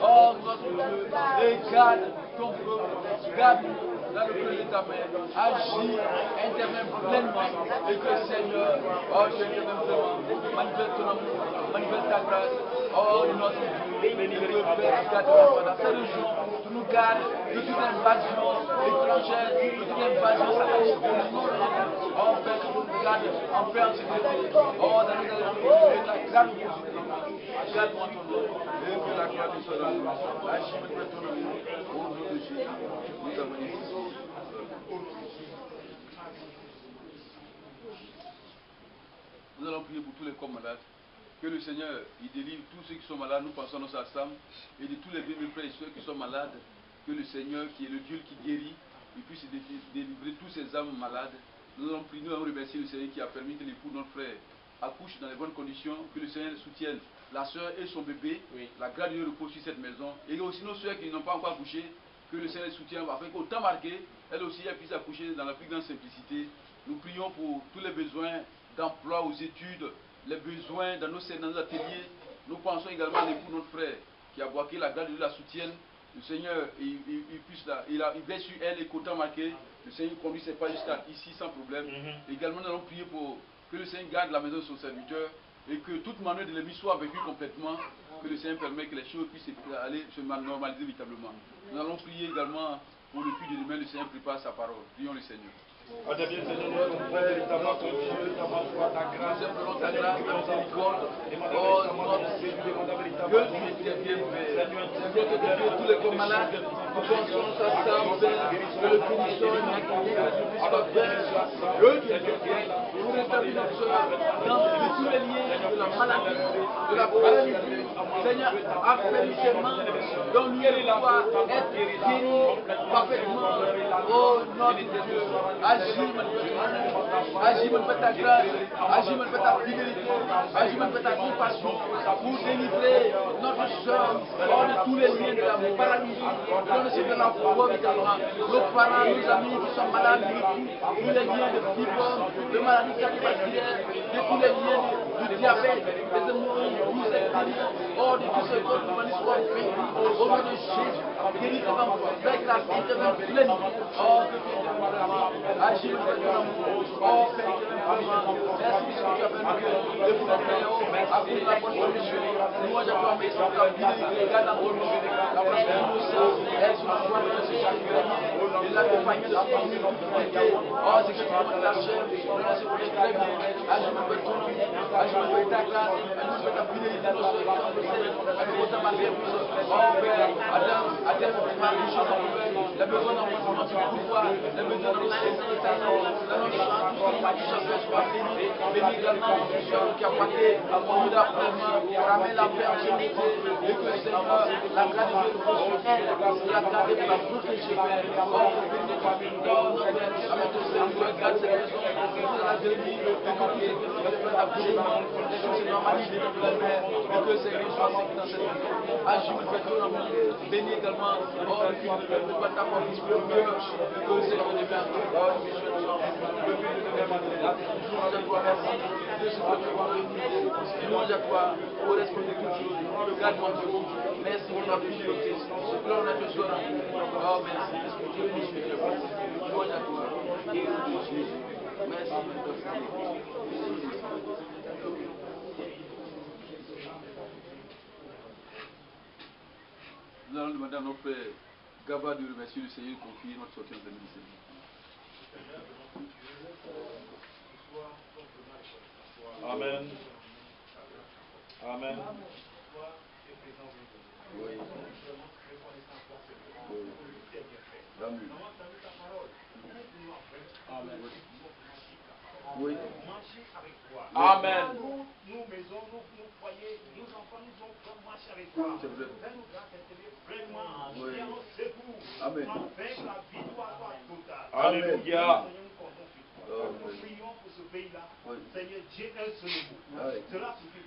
oh notre Dieu, et garde ton peuple, garde-nous dans le cœur de ta main, agis, interviens pleinement, et que Seigneur, oh je interviens pleinement, manifeste ton amour, manifeste ta grâce, oh notre Dieu, et que Père, garde dans cette région, tu nous gardes de toute invasion étrangère, de toute invasion satanique, oh Père, que tu nous gardes en paix, en sécurité, oh dans les et la grâce de Jésus, garde-moi ton nom, et que la gloire du Seigneur, agis, manifeste ton amour, au nom de Jésus, nous avons ici. Nous allons prier pour tous les corps malades. Que le Seigneur il délivre tous ceux qui sont malades. Nous pensons à nos assemblées et de tous les bien frères et sœurs qui sont malades. Que le Seigneur, qui est le Dieu qui guérit, il puisse délivrer tous ces âmes malades. Nous allons prier, nous allons remercier le Seigneur qui a permis que l'époux de notre frère accouche dans les bonnes conditions. Que le Seigneur soutienne la sœur et son bébé. Oui. La grâce de Dieu repose sur cette maison. Et aussi nos sœurs qui n'ont pas encore accouché. Que le Seigneur les soutienne afin qu'au temps marqué, elles aussi elles puissent accoucher dans la plus grande simplicité. Nous prions pour tous les besoins d'emploi aux études, les besoins dans nos ateliers. Nous pensons également à l'époux de notre frère qui a boqué, la grâce de Dieu la soutienne. Le Seigneur, il veille sur elle et qu'au temps marqué, le Seigneur conduit ses pas jusqu'à ici sans problème. Également, nous allons prier pour que le Seigneur garde la maison de son serviteur et que toute manière de l'ennemi soit vécue complètement. Que le Seigneur permet que les choses puissent aller se normaliser véritablement. Nous allons prier également pour le culte de demain, le Seigneur prépare sa parole. Prions le Seigneur.
Ah, bien, Seigneur, nous allons prier véritablement ton Dieu, ta main soit ta grâce,
nous implorons ta grâce, ta miséricorde. Oh, notre Dieu, que tu interviennes, Père. Seigneur, que tu tous les corps malades, nous pensons ensemble, Père, que le bénissons, que tu puisses faire, que tu interviennes pour rétablir notre soeur dans tous les liens de la maladie, de la paralysie. Seigneur, affermis ses mains, donne-lui la foi, être guéri parfaitement. Oh, notre Dieu, agis, manifeste ta grâce, agis, manifeste ta fidélité, agis, manifeste ta compassion pour délivrer notre soeur hors de tous les liens de la paralysie, de la foi véritablement. Nos parents, nos amis qui sont malades, tous les liens de fibrome, de maladies cardiovasculaires, de tous les liens du diabète, des hémorroïdes, tous ces délits, hors de tous ces corps humains soient bénis. Au nom de Jésus, guéris les enfants, fais grâce, interviens pleine. Oh, que tu agis, manifeste ton amour. Oh, Père, merci de ce que tu as permis de pouvoir faire à cause de la bonne solution. Louange à toi, mais sans ta fidélité, garde dans ton nom. La place de l'innocence, elle se voit dans ce chien et l'accompagner de son amour, oh, c'est que tu commandes la chair, non, c'est pour les très bien. Agis, manifeste ton amour, agis, manifeste ta grâce, agis, manifeste ta fidélité, nos soeurs qui sont blessées, avec autant de service. Oh, Père, Adam, Marie, je t'en prie, les besoins d'enfants, tu pourvois, les besoins dans le ciel, dans le talent, dans nos chants, tout ce que nous chacun soit béni. Bénis également notre soeur qui a prêté au milieu d'après-moi, ramène la paix en générité, et que Seigneur, la grâce de Dieu repose sur elle, et la garder pour la protéger, Père. Oh, bénis notre famille, notre Père, avec ton Seigneur, garde cette maison, nous la bénis, et que tous ces personnes se prennent absolument, et que c'est normalisé dans la Père, et que Seigneur soit sécurité dans cette maison. Agis, nous fais ton amour, bénis également, oh, le culte de ta foi, qui se peut mieux, et que Seigneur devient, oh, une mission de sang, le but de devient matériel. Louange à toi, merci, de ce que tu vas bénir. Louange à toi, au respect de toutes choses, garde-moi Dieu. Merci pour ta fidélité, gloire à Dieu soit là. Oh, merci, est-ce que Dieu bénisse Dieu. Louange à toi, et au nom de Jésus. Merci, mon nous allons demander à notre frère Gaba de remercier le Seigneur pour confier notre sortie en 2017.
Amen. Amen.
Oui. Amen.
Amen.
Oui.
Amen.
Nous, maisons, nous, foyers, nos enfants, nous ont marché avec toi.
C'est vrai.
Fais-nous grâce vraiment.
Oui.
Viens au secours.
Amen.
Avec la victoire totale.
Alléluia.
Nous prions pour ce pays-là.
Oui.
Seigneur Dieu, un seul mot.
Oui.
Cela suffit.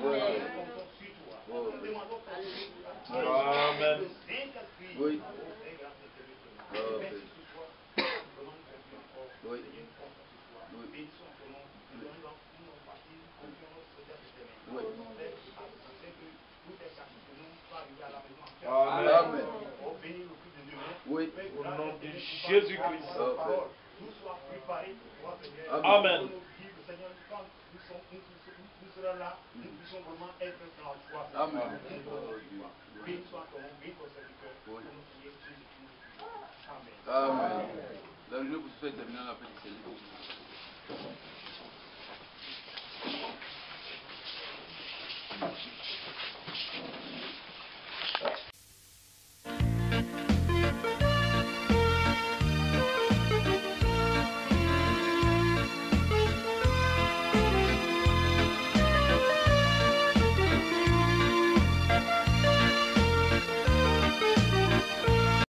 Oui.
Nous comptons sur toi.
Oui.
Nous demandons pour
Amen.
le Saint-Esprit.
Oui.
Fais grâce à
Oui.
Merci ce soir. Vraiment, nous confions encore.
Oui.
Seigneur, nous comptons sur toi.
Oui.
Bénissons ton nom. Nous allons partir. Confions notre Seigneur de tes mains.
Oui.
Tout est chacun de nous va arriver à la maison.
Amen.
Oh, bénis le Christ de Dieu.
Oui.
Au nom de Jésus-Christ.
Tout soit préparé pour toi, Seigneur.
Amen.
Nous, Seigneur, quand nous serons là, nous puissions vraiment être dans la foi.
Amen.
Béni soit ton nom, béni ton serviteur.
Oui.
Au nom de Jésus-Christ. Amen.
Amen. La réunion pour ce soir est terminée, on appelle le Seigneur.